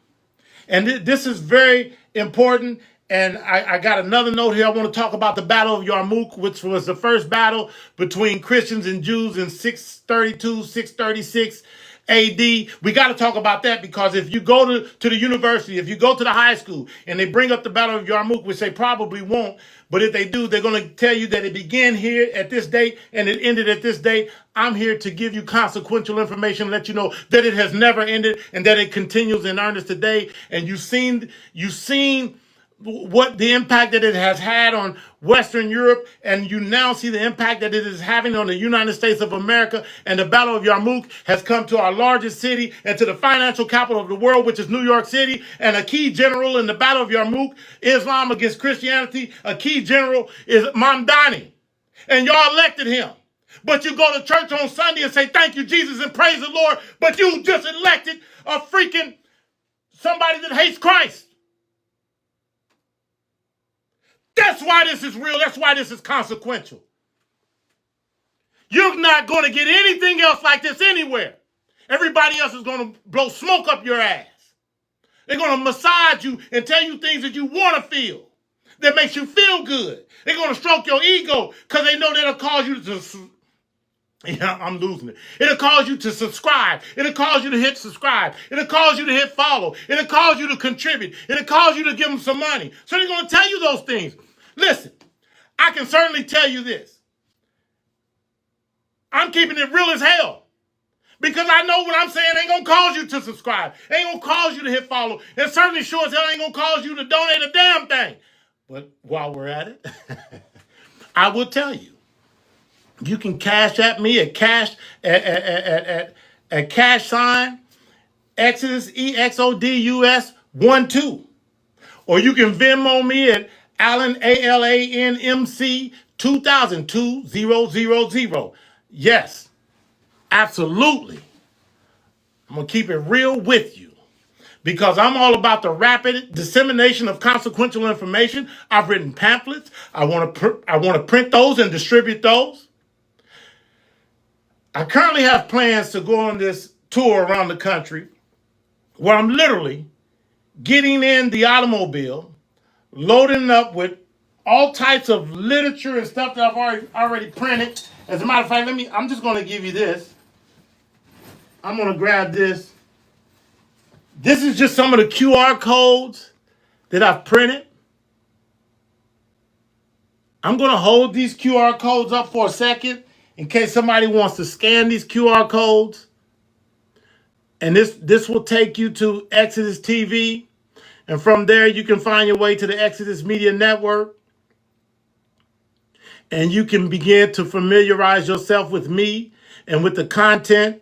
And this is very important. And I got another note here. I want to talk about the Battle of Yarmouk, which was the first battle between Christians and Jews in 632, 636 AD. We got to talk about that, because if you go to the university, if you go to the high school and they bring up the Battle of Yarmouk, which they probably won't, but if they do, they're going to tell you that it began here at this date and it ended at this date. I'm here to give you consequential information, let you know that it has never ended and that it continues in earnest today. And you've seen what the impact that it has had on Western Europe, and you now see the impact that it is having on the United States of America. And the Battle of Yarmouk has come to our largest city and to the financial capital of the world, which is New York City. And a key general in the Battle of Yarmouk, Islam against Christianity, a key general is Mamdani. And y'all elected him. But you go to church on Sunday and say, thank you, Jesus, and praise the Lord. But you just elected a freaking somebody that hates Christ. That's why this is real. That's why this is consequential. You're not going to get anything else like this anywhere. Everybody else is going to blow smoke up your ass. They're going to massage you and tell you things that you want to feel, that makes you feel good. They're going to stroke your ego because they know that'll cause you to... Yeah, I'm losing it. It'll cause you to subscribe. It'll cause you to hit subscribe. It'll cause you to hit follow. It'll cause you to contribute. It'll cause you to give them some money. So they're going to tell you those things. Listen, I can certainly tell you this. I'm keeping it real as hell. Because I know what I'm saying ain't going to cause you to subscribe. Ain't going to cause you to hit follow. And certainly sure as hell ain't going to cause you to donate a damn thing. But while we're at it, I will tell you. You can cash at me at cash sign Exodus EXODUS 12. Or you can Venmo me at Allen ALANMC 2000. Yes, absolutely. I'm gonna keep it real with you. Because I'm all about the rapid dissemination of consequential information. I've written pamphlets. I want to print those and distribute those. I currently have plans to go on this tour around the country where I'm literally getting in the automobile, loading up with all types of literature and stuff that I've already printed. As a matter of fact, I'm just going to give you this. I'm going to grab this. This is just some of the QR codes that I've printed. I'm going to hold these QR codes up for a second in case somebody wants to scan these QR codes. And this will take you to Exodus TV. And from there, you can find your way to the Exodus Media Network. And you can begin to familiarize yourself with me and with the content.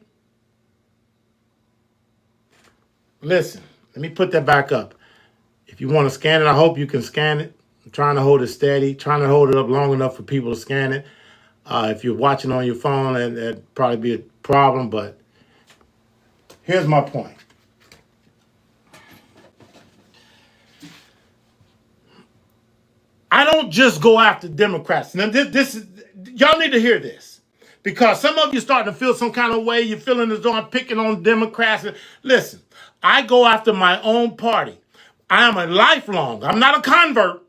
Listen, let me put that back up. If you want to scan it, I hope you can scan it. I'm trying to hold it steady, trying to hold it up long enough for people to scan it. If you're watching on your phone, that'd probably be a problem, but here's my point. I don't just go after Democrats. Now, this is, y'all need to hear this. Because some of you starting to feel some kind of way. You're feeling as though I'm picking on Democrats. Listen, I go after my own party. I am a lifelong, I'm not a convert.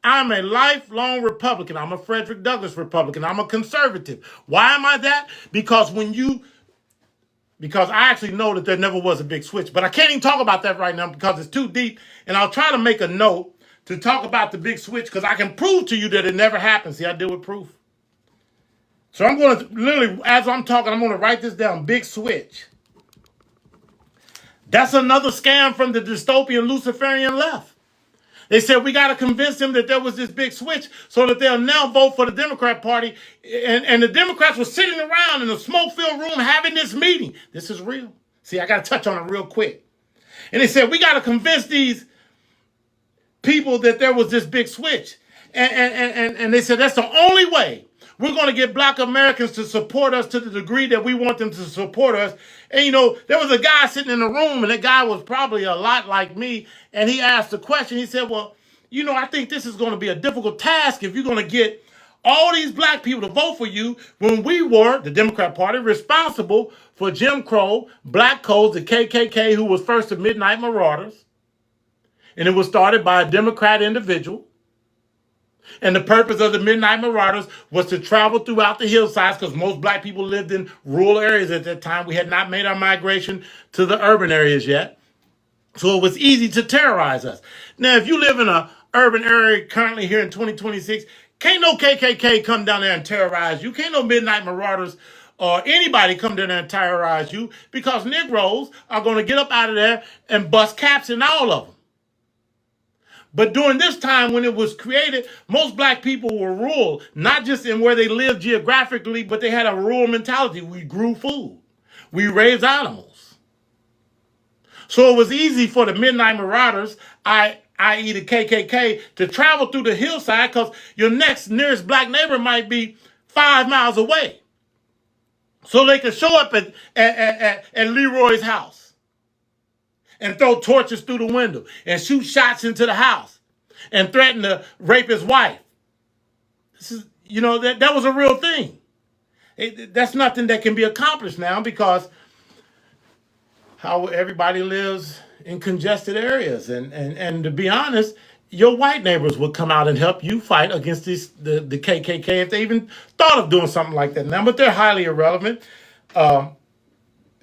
I'm a lifelong Republican. I'm a Frederick Douglass Republican. I'm a conservative. Why am I that? Because I actually know that there never was a big switch. But I can't even talk about that right now because it's too deep. And I'll try to make a note to talk about the big switch because I can prove to you that it never happened. See, I deal with proof. So I'm going to literally, as I'm talking, I'm going to write this down. Big switch. That's another scam from the dystopian Luciferian left. They said we got to convince them that there was this big switch so that they'll now vote for the Democrat Party. And the Democrats were sitting around in a smoke-filled room having this meeting. This is real. See, I got to touch on it real quick. And they said we got to convince these people that there was this big switch. And they said that's the only way we're going to get black Americans to support us to the degree that we want them to support us. And, you know, there was a guy sitting in the room, and that guy was probably a lot like me. And he asked a question. He said, well, you know, I think this is going to be a difficult task if you're going to get all these black people to vote for you when we were, the Democrat Party, responsible for Jim Crow, black codes, the KKK, who was first the Midnight Marauders. And it was started by a Democrat individual. And the purpose of the Midnight Marauders was to travel throughout the hillsides because most black people lived in rural areas at that time. We had not made our migration to the urban areas yet. So it was easy to terrorize us. Now, if you live in an urban area currently here in 2026, can't no KKK come down there and terrorize you. Can't no Midnight Marauders or anybody come down there and terrorize you because Negroes are going to get up out of there and bust caps in all of them. But during this time when it was created, most black people were rural, not just in where they lived geographically, but they had a rural mentality. We grew food. We raised animals. So it was easy for the Midnight Marauders, i.e. the KKK, to travel through the hillside because your nearest black neighbor might be 5 miles away. So they could show up at Leroy's house and throw torches through the window and shoot shots into the house and threaten to rape his wife. This is, you know, that was a real thing. That's nothing that can be accomplished now because how everybody lives in congested areas. And to be honest, your white neighbors would come out and help you fight against the KKK if they even thought of doing something like that now. But they're highly irrelevant.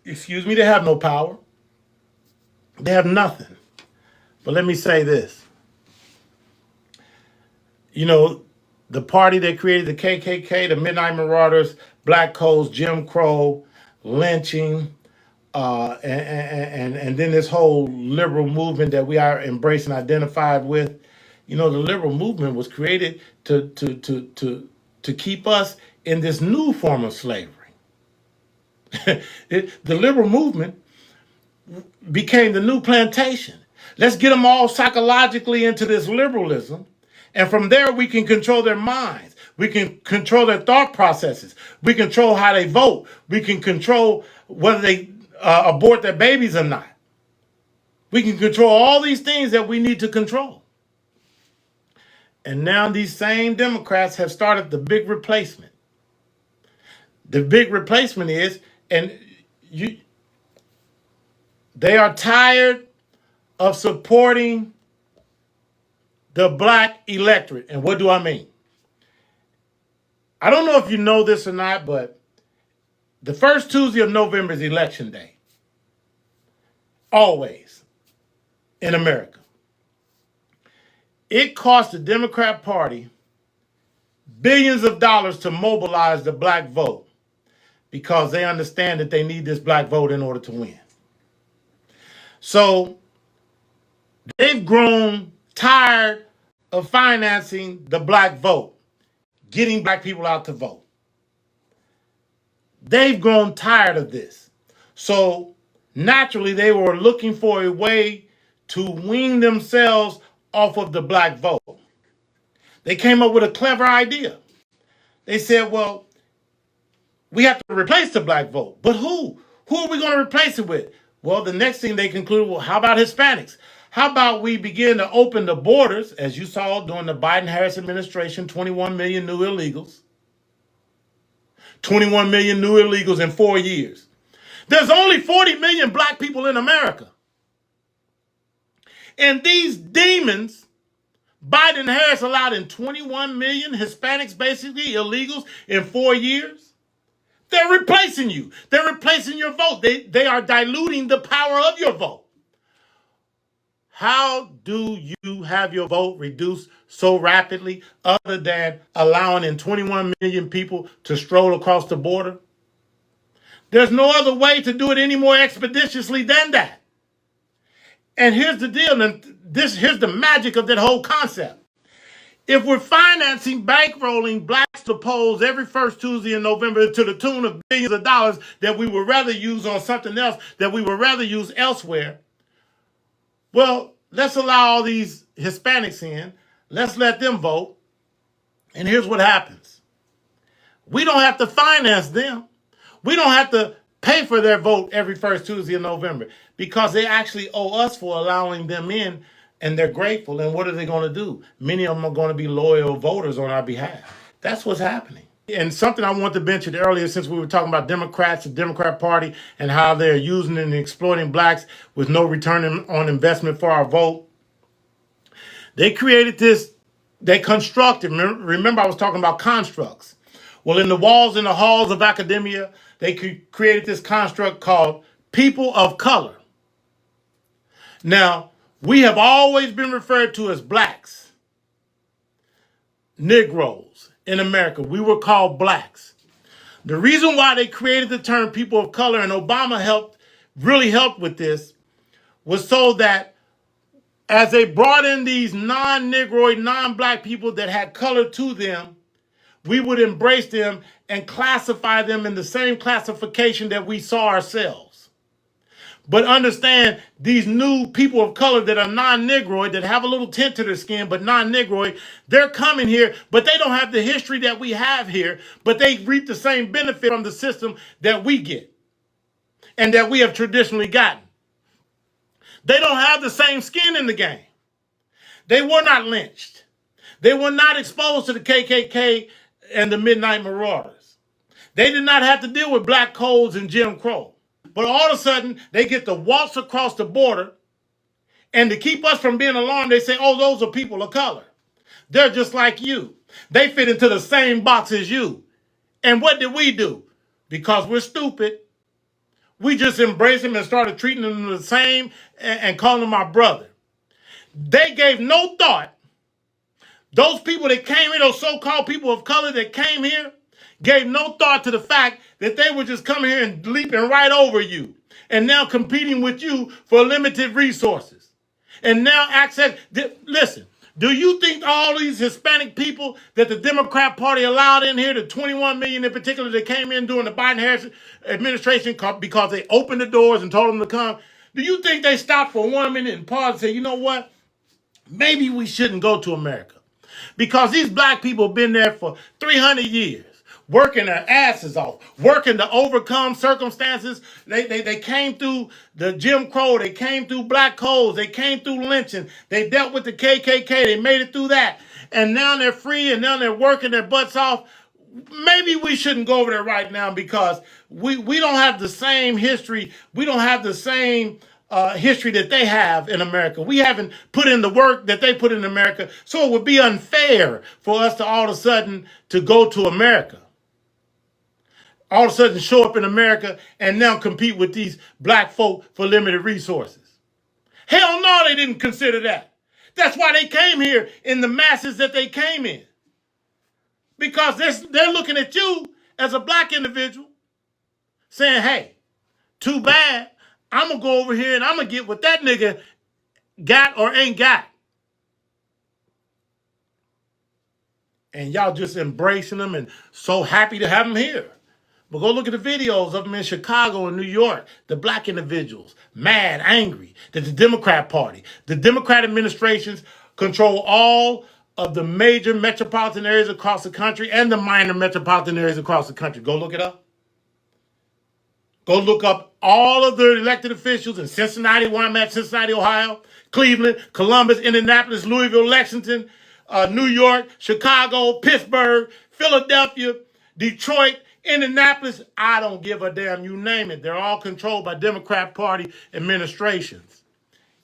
Excuse me, they have no power. They have nothing. But let me say this. You know, the party that created the KKK, the Midnight Marauders, Black Codes, Jim Crow, lynching, and then this whole liberal movement that we are embracing, identified with. You know, the liberal movement was created to keep us in this new form of slavery. The liberal movement became the new plantation. Let's get them all psychologically into this liberalism. And from there, we can control their minds. We can control their thought processes. We control how they vote. We can control whether they abort their babies or not. We can control all these things that we need to control. And now these same Democrats have started the big replacement. The big replacement is, they are tired of supporting the black electorate. And what do I mean? I don't know if you know this or not, but the first Tuesday of November is election day. Always in America. It cost the Democrat Party billions of dollars to mobilize the black vote because they understand that they need this black vote in order to win. So they've grown tired of financing the black vote, getting black people out to vote. They've grown tired of this. So naturally, they were looking for a way to wean themselves off of the black vote. They came up with a clever idea. They said, well, we have to replace the black vote. But who? Who are we going to replace it with? Well, the next thing they concluded, well, how about Hispanics? How about we begin to open the borders, as you saw during the Biden-Harris administration, 21 million new illegals. 21 million new illegals in 4 years. There's only 40 million black people in America. And these demons, Biden and Harris allowed in 21 million Hispanics, basically illegals, in 4 years. They're replacing you. They're replacing your vote. They are diluting the power of your vote. How do you have your vote reduced so rapidly other than allowing in 21 million people to stroll across the border? There's no other way to do it any more expeditiously than that. And here's the deal, and here's the magic of that whole concept. If we're financing, bankrolling blacks to polls every first Tuesday in November to the tune of billions of dollars that we would rather use on something else, that we would rather use elsewhere, well, let's allow all these Hispanics in. Let's let them vote. And here's what happens. We don't have to finance them. We don't have to pay for their vote every first Tuesday in November because they actually owe us for allowing them in, and they're grateful. And what are they going to do? Many of them are going to be loyal voters on our behalf. That's what's happening. And something I wanted to mention earlier, since we were talking about Democrats, the Democrat Party, and how they're using and exploiting blacks with no return on investment for our vote. They created this, they constructed, remember I was talking about constructs. Well, in the walls and the halls of academia, they created this construct called people of color. Now, we have always been referred to as blacks, Negroes in America. We were called blacks. The reason why they created the term people of color, and Obama really helped with this, was so that as they brought in these non-Negroid, non-black people that had color to them, we would embrace them and classify them in the same classification that we saw ourselves. But understand, these new people of color that are non-Negroid, that have a little tint to their skin, but non-Negroid, they're coming here, but they don't have the history that we have here, but they reap the same benefit from the system that we get and that we have traditionally gotten. They don't have the same skin in the game. They were not lynched. They were not exposed to the KKK and the Midnight Marauders. They did not have to deal with black codes and Jim Crow. But all of a sudden, they get to waltz across the border, and to keep us from being alarmed, they say, oh, those are people of color. They're just like you. They fit into the same box as you. And what did we do? Because we're stupid, we just embraced them and started treating them the same and calling them our brother. They gave no thought. Those people that came here, those so-called people of color that came here, gave no thought to the fact that they would just come here and leaping right over you and now competing with you for limited resources. And now access, listen, do you think all these Hispanic people that the Democrat Party allowed in here, the 21 million in particular that came in during the Biden-Harris administration because they opened the doors and told them to come, do you think they stopped for 1 minute and paused and said, you know what, maybe we shouldn't go to America? Because these black people have been there for 300 years, working their asses off, working to overcome circumstances. They came through the Jim Crow, they came through black codes, they came through lynching, they dealt with the KKK, they made it through that. And now they're free and now they're working their butts off. Maybe we shouldn't go over there right now because we don't have the same history. We don't have the same history that they have in America. We haven't put in the work that they put in America. So it would be unfair for us to all of a sudden to go to America. All of a sudden show up in America and now compete with these black folk for limited resources. Hell no, they didn't consider that. That's why they came here in the masses that they came in. Because they're looking at you as a black individual saying, hey, too bad. I'm going to go over here and I'm going to get what that nigga got or ain't got. And y'all just embracing them and so happy to have them here. But go look at the videos of them in Chicago and New York, the black individuals, mad, angry that the Democrat Party, the Democrat administrations control all of the major metropolitan areas across the country and the minor metropolitan areas across the country. Go look it up. Go look up all of the elected officials in Cincinnati, where I'm at, Cincinnati, Ohio, Cleveland, Columbus, Indianapolis, Louisville, Lexington, New York, Chicago, Pittsburgh, Philadelphia, Detroit, Indianapolis. I don't give a damn. You name it. They're all controlled by Democrat Party administrations.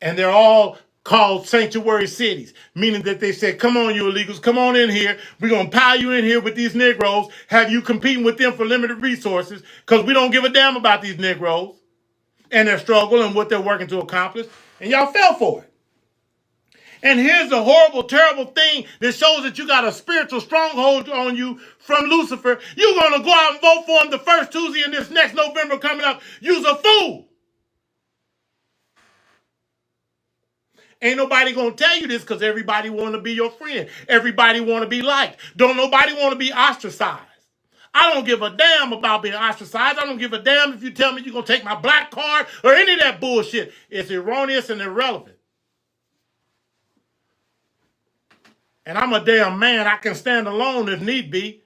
And they're all called sanctuary cities, meaning that they said, come on, you illegals, come on in here. We're going to pile you in here with these Negroes, have you competing with them for limited resources, because we don't give a damn about these Negroes and their struggle and what they're working to accomplish. And y'all fell for it. And here's the horrible, terrible thing that shows that you got a spiritual stronghold on you from Lucifer. You're going to go out and vote for him the first Tuesday in this next November coming up. You's a fool. Ain't nobody going to tell you this because everybody want to be your friend. Everybody want to be liked. Don't nobody want to be ostracized. I don't give a damn about being ostracized. I don't give a damn if you tell me you're going to take my black card or any of that bullshit. It's erroneous and irrelevant. And I'm a damn man. I can stand alone if need be.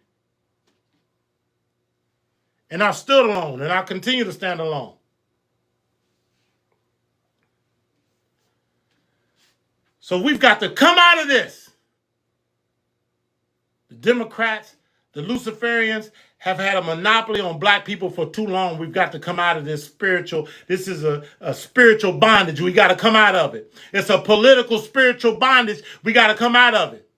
And I stood alone and I continue to stand alone. So we've got to come out of this. The Democrats, the Luciferians have had a monopoly on black people for too long. We've got to come out of this spiritual. This is a spiritual bondage. We got to come out of it. It's a political spiritual bondage. We got to come out of it.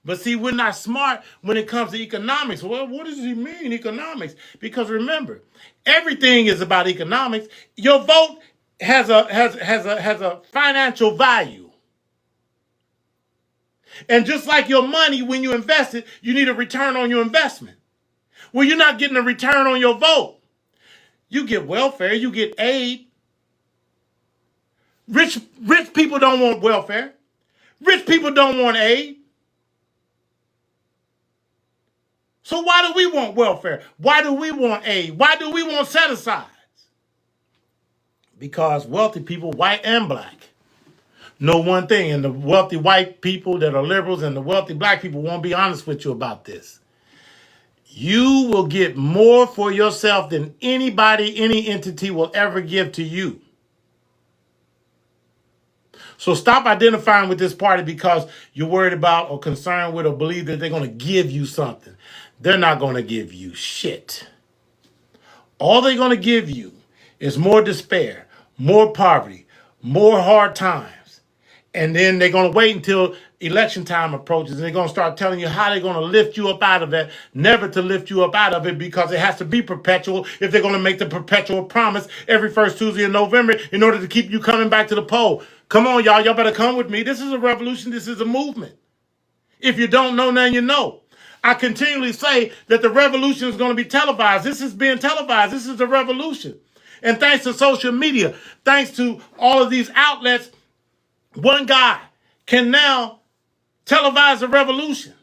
But see, we're not smart when it comes to economics. Well, what does he mean, economics? Because remember, everything is about economics. Your vote has a financial value. And just like your money, when you invest it, you need a return on your investment. Well, you're not getting a return on your vote. You get welfare, you get aid. Rich people don't want welfare. Rich people don't want aid. So why do we want welfare? Why do we want aid? Why do we want set-asides? Because wealthy people, white and black, know one thing, and the wealthy white people that are liberals and the wealthy black people won't be honest with you about this. You will get more for yourself than anybody, any entity will ever give to you. So stop identifying with this party because you're worried about or concerned with or believe that they're going to give you something. They're not going to give you shit. All they're going to give you is more despair, more poverty, more hard times. And then they're going to wait until election time approaches, and they're going to start telling you how they're going to lift you up out of it, never to lift you up out of it, because it has to be perpetual if they're going to make the perpetual promise every first Tuesday in November in order to keep you coming back to the poll. Come on, y'all. Y'all better come with me. This is a revolution. This is a movement. If you don't know, now you know. I continually say that the revolution is going to be televised. This is being televised. This is the revolution. And thanks to social media, thanks to all of these outlets, one guy can now televise the revolution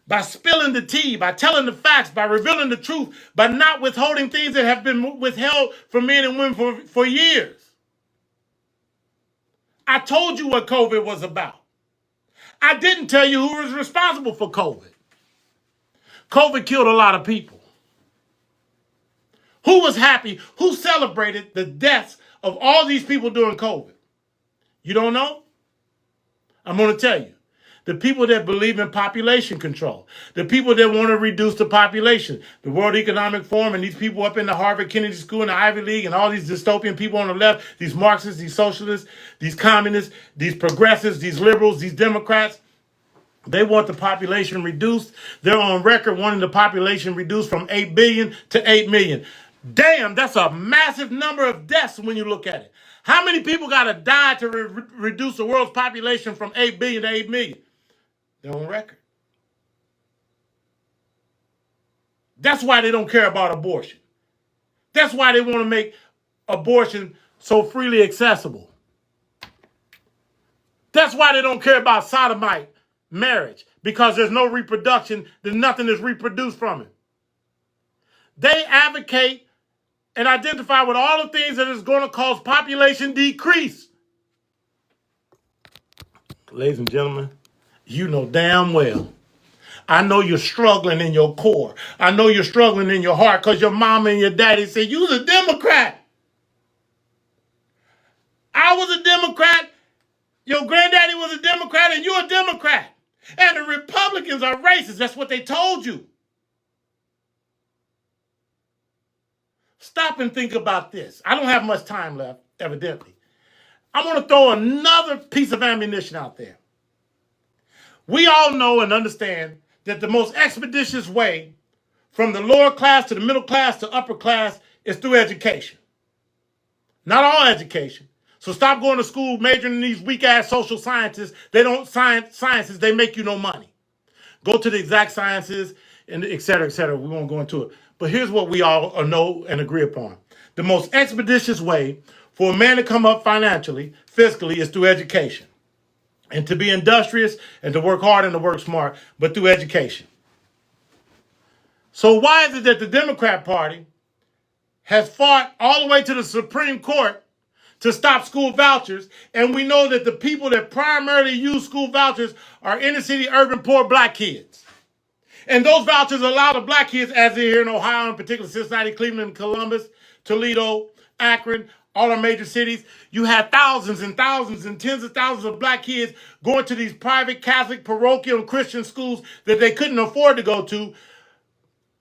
by spilling the tea, by telling the facts, by revealing the truth, by not withholding things that have been withheld from men and women for years. I told you what COVID was about. I didn't tell you who was responsible for COVID. COVID killed a lot of people. Who was happy? Who celebrated the deaths of all these people during COVID? You don't know? I'm going to tell you. The people that believe in population control. The people that want to reduce the population. The World Economic Forum and these people up in the Harvard Kennedy School and the Ivy League and all these dystopian people on the left, these Marxists, these socialists, these communists, these progressives, these liberals, these Democrats. They want the population reduced. They're on record wanting the population reduced from 8 billion to 8 million. Damn, that's a massive number of deaths when you look at it. How many people got to die to reduce the world's population from 8 billion to 8 million? They're on record. That's why they don't care about abortion. That's why they want to make abortion so freely accessible. That's why they don't care about sodomite marriage, because there's no reproduction, then nothing is reproduced from it. They advocate and identify with all the things that is going to cause population decrease. Ladies and gentlemen, you know damn well. I know you're struggling in your core. I know you're struggling in your heart because your mama and your daddy said, you's a Democrat. I was a Democrat. Your granddaddy was a Democrat and you're a Democrat. And the Republicans are racist. That's what they told you. Stop and think about this. I don't have much time left, evidently. I want to throw another piece of ammunition out there. We all know and understand that the most expeditious way from the lower class to the middle class to upper class is through education. Not all education. So stop going to school majoring in these weak-ass social sciences. They don't sciences, they make you no money. Go to the exact sciences, and et cetera, et cetera. We won't go into it. But here's what we all know and agree upon. The most expeditious way for a man to come up financially, fiscally, is through education. And to be industrious and to work hard and to work smart, but through education. So why is it that the Democrat Party has fought all the way to the Supreme Court to stop school vouchers, and we know that the people that primarily use school vouchers are inner city, urban, poor black kids? And those vouchers allow the black kids, as they're here in Ohio, in particular Cincinnati, Cleveland, Columbus, Toledo, Akron, all our major cities, you have thousands and thousands and tens of thousands of black kids going to these private Catholic, parochial, and Christian schools that they couldn't afford to go to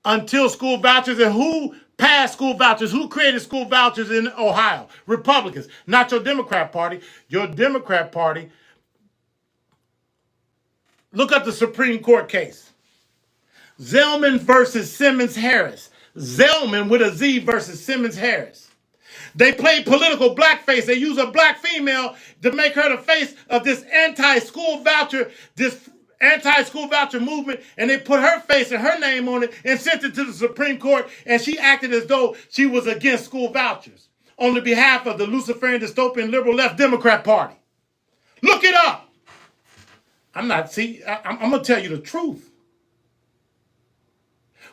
until school vouchers. And who passed school vouchers? Who created school vouchers in Ohio? Republicans, not your Democrat Party. Your Democrat Party. Look up the Supreme Court case. Zellman versus Simmons Harris. Zellman with a Z versus Simmons Harris. They played political blackface. They use a black female to make her the face of this anti-school voucher movement, and they put her face and her name on it and sent it to the Supreme Court, and she acted as though she was against school vouchers on the behalf of the Luciferian, dystopian, liberal left Democrat Party. Look it up. I'm going to tell you the truth.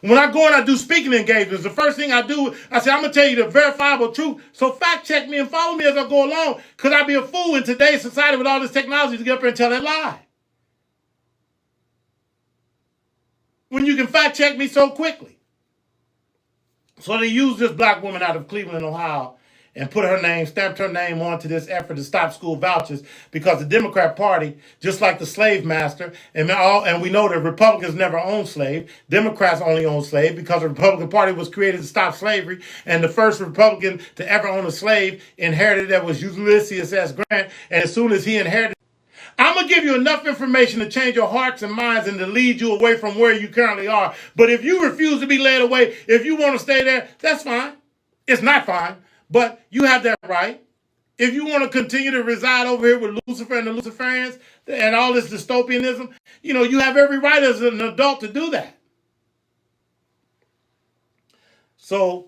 When I go and I do speaking engagements, the first thing I do, I say, I'm going to tell you the verifiable truth. So fact check me and follow me as I go along. Could I be a fool in today's society with all this technology to get up here and tell that lie? When you can fact check me so quickly. So they use this black woman out of Cleveland, Ohio, and put her name, stamped her name onto this effort to stop school vouchers, because the Democrat Party, just like the slave master, and we know that Republicans never owned slave, Democrats only own slave because the Republican Party was created to stop slavery, and the first Republican to ever own a slave inherited that was Ulysses S. Grant, and as soon as he inherited, I'm going to give you enough information to change your hearts and minds and to lead you away from where you currently are. But if you refuse to be led away, if you want to stay there, that's fine. It's not fine, but you have that right. If you want to continue to reside over here with Lucifer and the Luciferians and all this dystopianism, you have every right as an adult to do that. So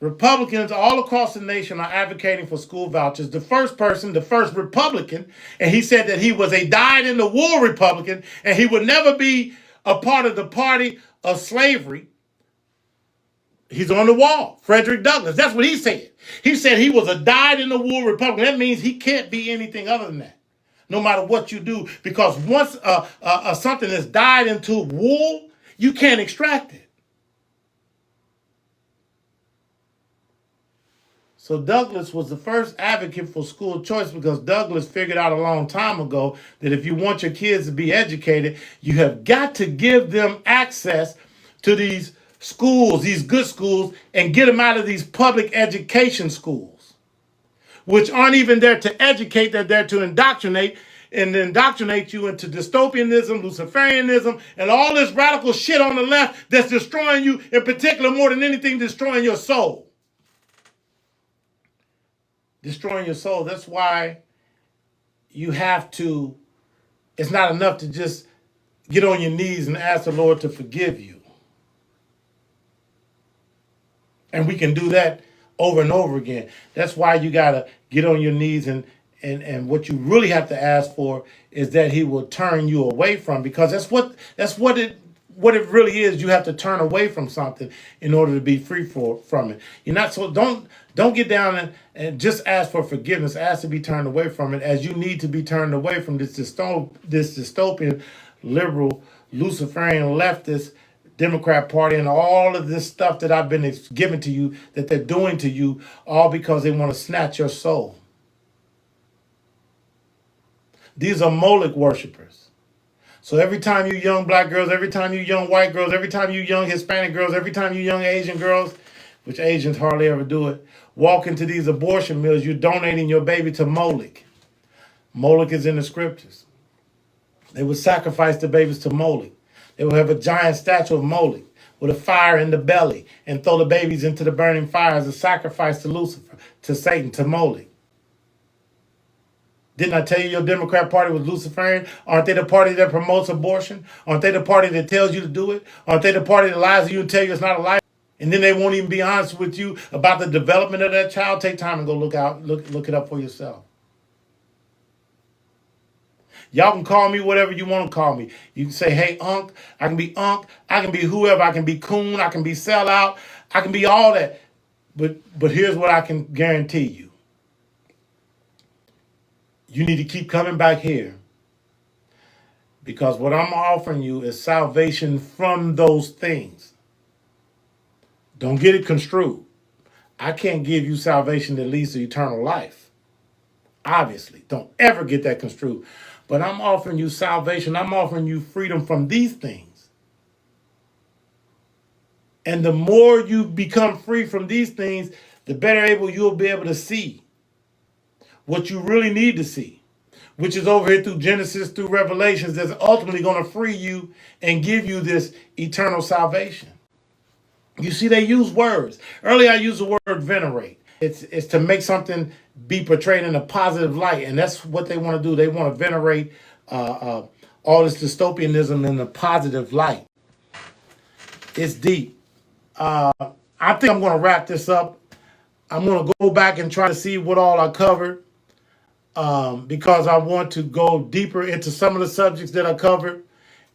Republicans all across the nation are advocating for school vouchers. The first Republican, and he said that he was a dyed-in-the-wool Republican, and he would never be a part of the party of slavery. He's on the wall, Frederick Douglass. That's what he said. He said he was a dyed-in-the-wool Republican. That means he can't be anything other than that, no matter what you do, because once something is dyed into wool, you can't extract it. So Douglass was the first advocate for school choice, because Douglass figured out a long time ago that if you want your kids to be educated, you have got to give them access to these schools, these good schools, and get them out of these public education schools, which aren't even there to educate, they're there to indoctrinate, and indoctrinate you into dystopianism, Luciferianism, and all this radical shit on the left that's destroying you, in particular, more than anything, destroying your soul. Destroying your soul. That's why you have to, it's not enough to just get on your knees and ask the Lord to forgive you. And we can do that over and over again. That's why you got to get on your knees, and what you really have to ask for is that he will turn you away from, because that's what it really is. You have to turn away from something in order to be free from it. You're not, so don't get down and just ask for forgiveness. Ask to be turned away from it, as you need to be turned away from this dystopian, liberal, Luciferian, leftist Democrat Party and all of this stuff that I've been given to you, that they're doing to you, all because they want to snatch your soul. These are Moloch worshipers. So every time you young black girls, every time you young white girls, every time you young Hispanic girls, every time you young Asian girls, which Asians hardly ever do it, walk into these abortion mills, you're donating your baby to Moloch. Moloch is in the scriptures. They would sacrifice the babies to Moloch. They would have a giant statue of Moloch with a fire in the belly and throw the babies into the burning fire as a sacrifice to Lucifer, to Satan, to Moloch. Didn't I tell you your Democrat Party was Luciferian? Aren't they the party that promotes abortion? Aren't they the party that tells you to do it? Aren't they the party that lies to you and tell you it's not a life? And then they won't even be honest with you about the development of that child? Take time and go look it up for yourself. Y'all can call me whatever you want to call me. You can say, hey, Unc. I can be Unc. I can be whoever. I can be Coon. I can be Sellout. I can be all that. But here's what I can guarantee you. You need to keep coming back here, because what I'm offering you is salvation from those things. Don't get it construed. I can't give you salvation that leads to eternal life. Obviously, don't ever get that construed. But I'm offering you salvation. I'm offering you freedom from these things. And the more you become free from these things, the better able you'll be able to see what you really need to see, which is over here through Genesis, through Revelations, that's ultimately going to free you and give you this eternal salvation. You see, they use words. Earlier, I used the word venerate. It's to make something be portrayed in a positive light, and that's what they want to do. They want to venerate all this dystopianism in a positive light. It's deep. I think I'm going to wrap this up. I'm going to go back and try to see what all I covered, because I want to go deeper into some of the subjects that I covered.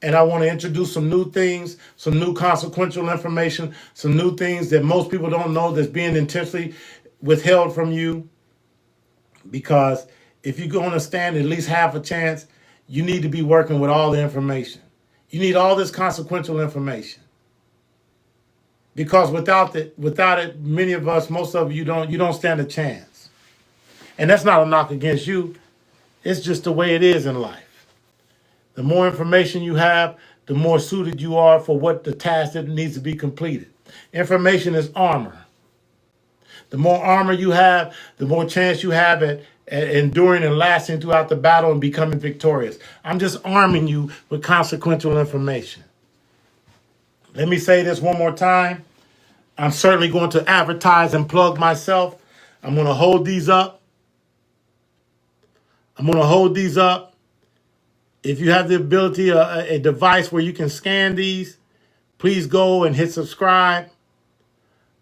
And I want to introduce some new things, some new consequential information, some new things that most people don't know that's being intentionally withheld from you. Because if you're going to stand at least half a chance, you need to be working with all the information. You need all this consequential information. because without it, many of us, most of you don't stand a chance. And that's not a knock against you. It's just the way it is in life. The more information you have, the more suited you are for what the task that needs to be completed. Information is armor. The more armor you have, the more chance you have at enduring and lasting throughout the battle and becoming victorious. I'm just arming you with consequential information. Let me say this one more time. I'm certainly going to advertise and plug myself. I'm going to hold these up. If you have the ability, a device where you can scan these, please go and hit subscribe.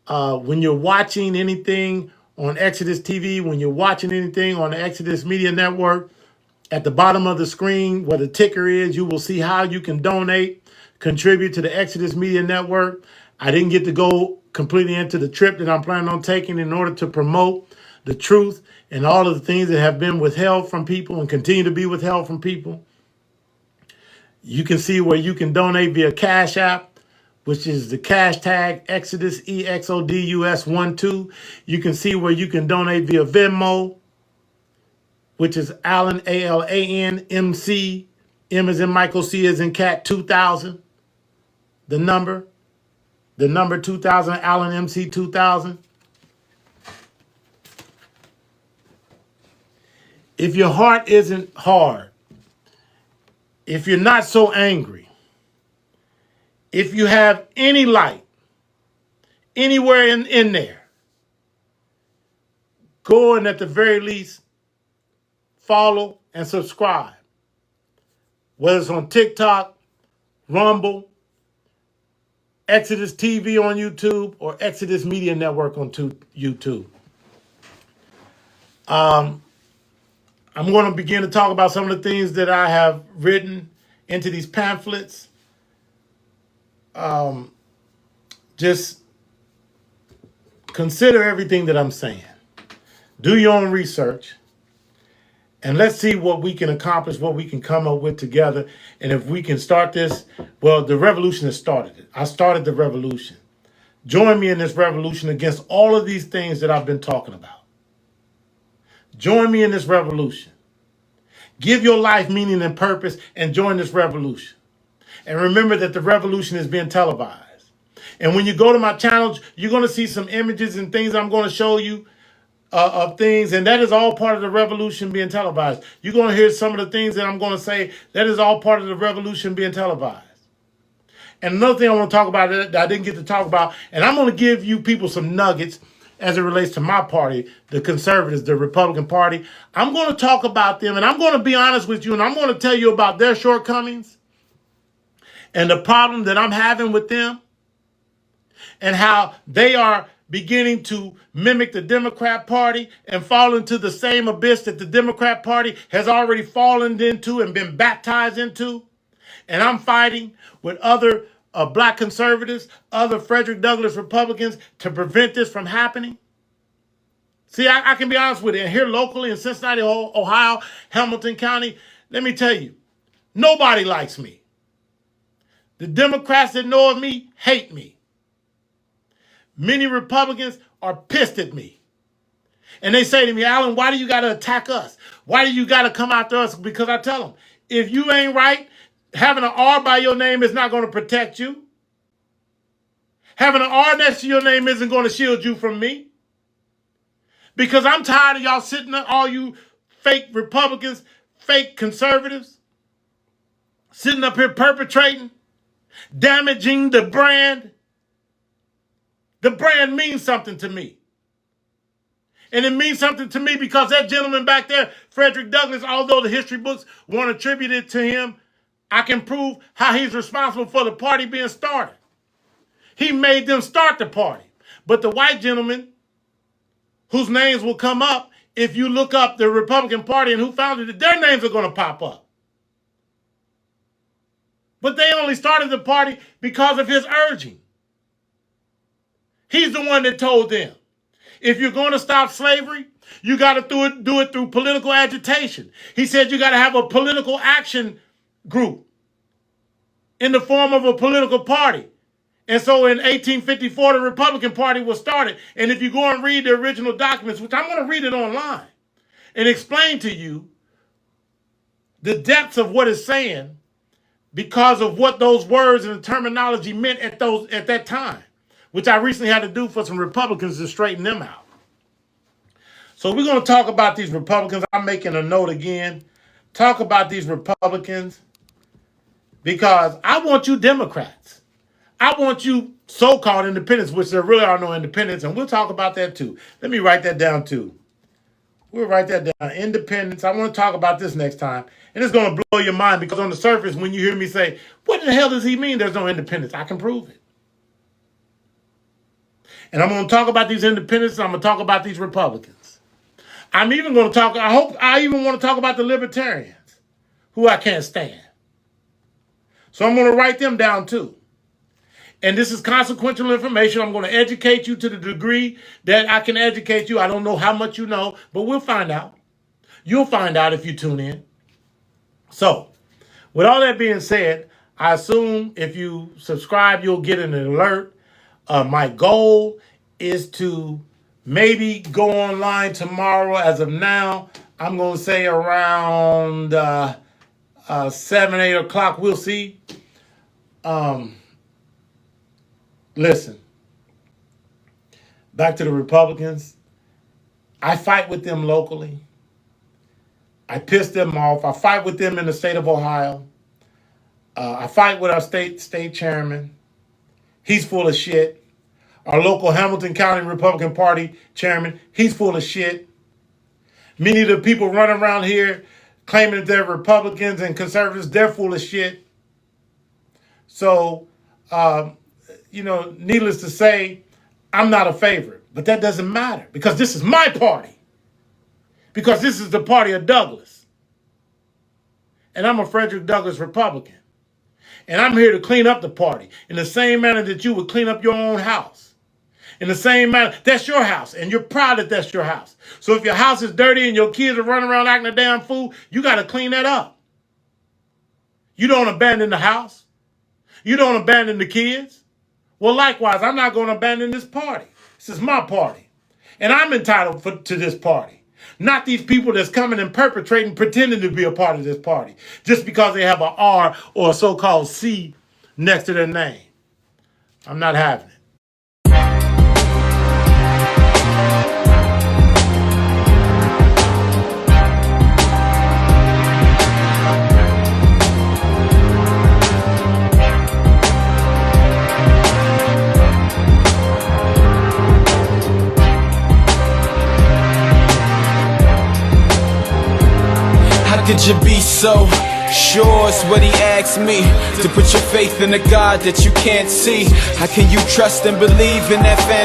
When you're watching anything on Exodus TV, when you're watching anything on the Exodus Media Network, at the bottom of the screen where the ticker is, you will see how you can donate, contribute to the Exodus Media Network. I didn't get to go completely into the trip that I'm planning on taking in order to promote the truth and all of the things that have been withheld from people and continue to be withheld from people. You can see where you can donate via Cash App, which is the cash tag Exodus, EXODUS12. You can see where you can donate via Venmo, which is Alan, ALAN, MC, M as in Michael, C as in Cat, 2000. The number 2000, Alan MC 2000. If your heart isn't hard, if you're not so angry, if you have any light anywhere in there, go and at the very least follow and subscribe. Whether it's on TikTok, Rumble, Exodus TV on YouTube, or Exodus Media Network on YouTube. I'm going to begin to talk about some of the things that I have written into these pamphlets. Just consider everything that I'm saying. Do your own research. And let's see what we can accomplish, what we can come up with together. And if we can start this, well, the revolution has started. I started the revolution. Join me in this revolution against all of these things that I've been talking about. Join me in this revolution. Give your life meaning and purpose and join this revolution. And remember that the revolution is being televised. And when you go to my channel, you're going to see some images and things I'm going to show you of things. And that is all part of the revolution being televised. You're going to hear some of the things that I'm going to say. That is all part of the revolution being televised. And another thing I want to talk about that I didn't get to talk about, and I'm going to give you people some nuggets as it relates to my party, the conservatives, the Republican Party. I'm going to talk about them, and I'm going to be honest with you, and I'm going to tell you about their shortcomings and the problem that I'm having with them and how they are beginning to mimic the Democrat Party and fall into the same abyss that the Democrat Party has already fallen into and been baptized into. And I'm fighting with other black conservatives, other Frederick Douglass Republicans to prevent this from happening. See, I can be honest with you. And here locally in Cincinnati, Ohio, Hamilton County, let me tell you, nobody likes me. The Democrats that know of me hate me. Many Republicans are pissed at me. And they say to me, Alan, why do you got to attack us? Why do you got to come after us? Because I tell them, if you ain't right, having an R by your name is not going to protect you. Having an R next to your name isn't going to shield you from me. Because I'm tired of y'all sitting there, all you fake Republicans, fake conservatives, sitting up here perpetrating, damaging the brand. The brand means something to me. And it means something to me because that gentleman back there, Frederick Douglass, although the history books won't attribute it to him, I can prove how he's responsible for the party being started. He made them start the party. But the white gentlemen, whose names will come up, if you look up the Republican Party and who founded it, their names are going to pop up. But they only started the party because of his urging. He's the one that told them, if you're going to stop slavery, you got to do it through political agitation. He said you got to have a political action group in the form of a political party. And so in 1854, the Republican Party was started. And if you go and read the original documents, which I'm going to read it online, and explain to you the depths of what it's saying because of what those words and the terminology meant at that time, which I recently had to do for some Republicans to straighten them out. So we're going to talk about these Republicans. I'm making a note again. Talk about these Republicans because I want you Democrats. I want you so-called independents, which there really are no independents, and we'll talk about that too. Let me write that down too. We'll write that down. Independence. I want to talk about this next time. And it's going to blow your mind because on the surface, when you hear me say, what the hell does he mean there's no independence? I can prove it. And I'm going to talk about these independents. And I'm going to talk about these Republicans. I'm even going to talk, I even want to talk about the libertarians, who I can't stand. So I'm going to write them down too. And this is consequential information. I'm going to educate you to the degree that I can educate you. I don't know how much you know, but we'll find out. You'll find out if you tune in. So, with all that being said, I assume if you subscribe, you'll get an alert. My goal is to maybe go online tomorrow. As of now, I'm going to say around 7, 8 o'clock. We'll see. Listen, back to the Republicans. I fight with them locally. I piss them off. I fight with them in the state of Ohio. I fight with our state chairman. He's full of shit. Our local Hamilton County Republican Party chairman, he's full of shit. Many of the people running around here claiming that they're Republicans and conservatives, they're full of shit. So, needless to say, I'm not a favorite. But that doesn't matter because this is my party. Because this is the party of Douglas. And I'm a Frederick Douglass Republican. And I'm here to clean up the party in the same manner that you would clean up your own house. In the same manner, that's your house. And you're proud that that's your house. So if your house is dirty and your kids are running around acting a damn fool, you got to clean that up. You don't abandon the house. You don't abandon the kids. Well, likewise, I'm not going to abandon this party. This is my party. And I'm entitled to this party. Not these people that's coming and perpetrating, pretending to be a part of this party. Just because they have an R or a so-called C next to their name. I'm not having it. Could you be so sure is what he asked me, to put your faith in a God that you can't see? How can you trust and believe in that fantasy?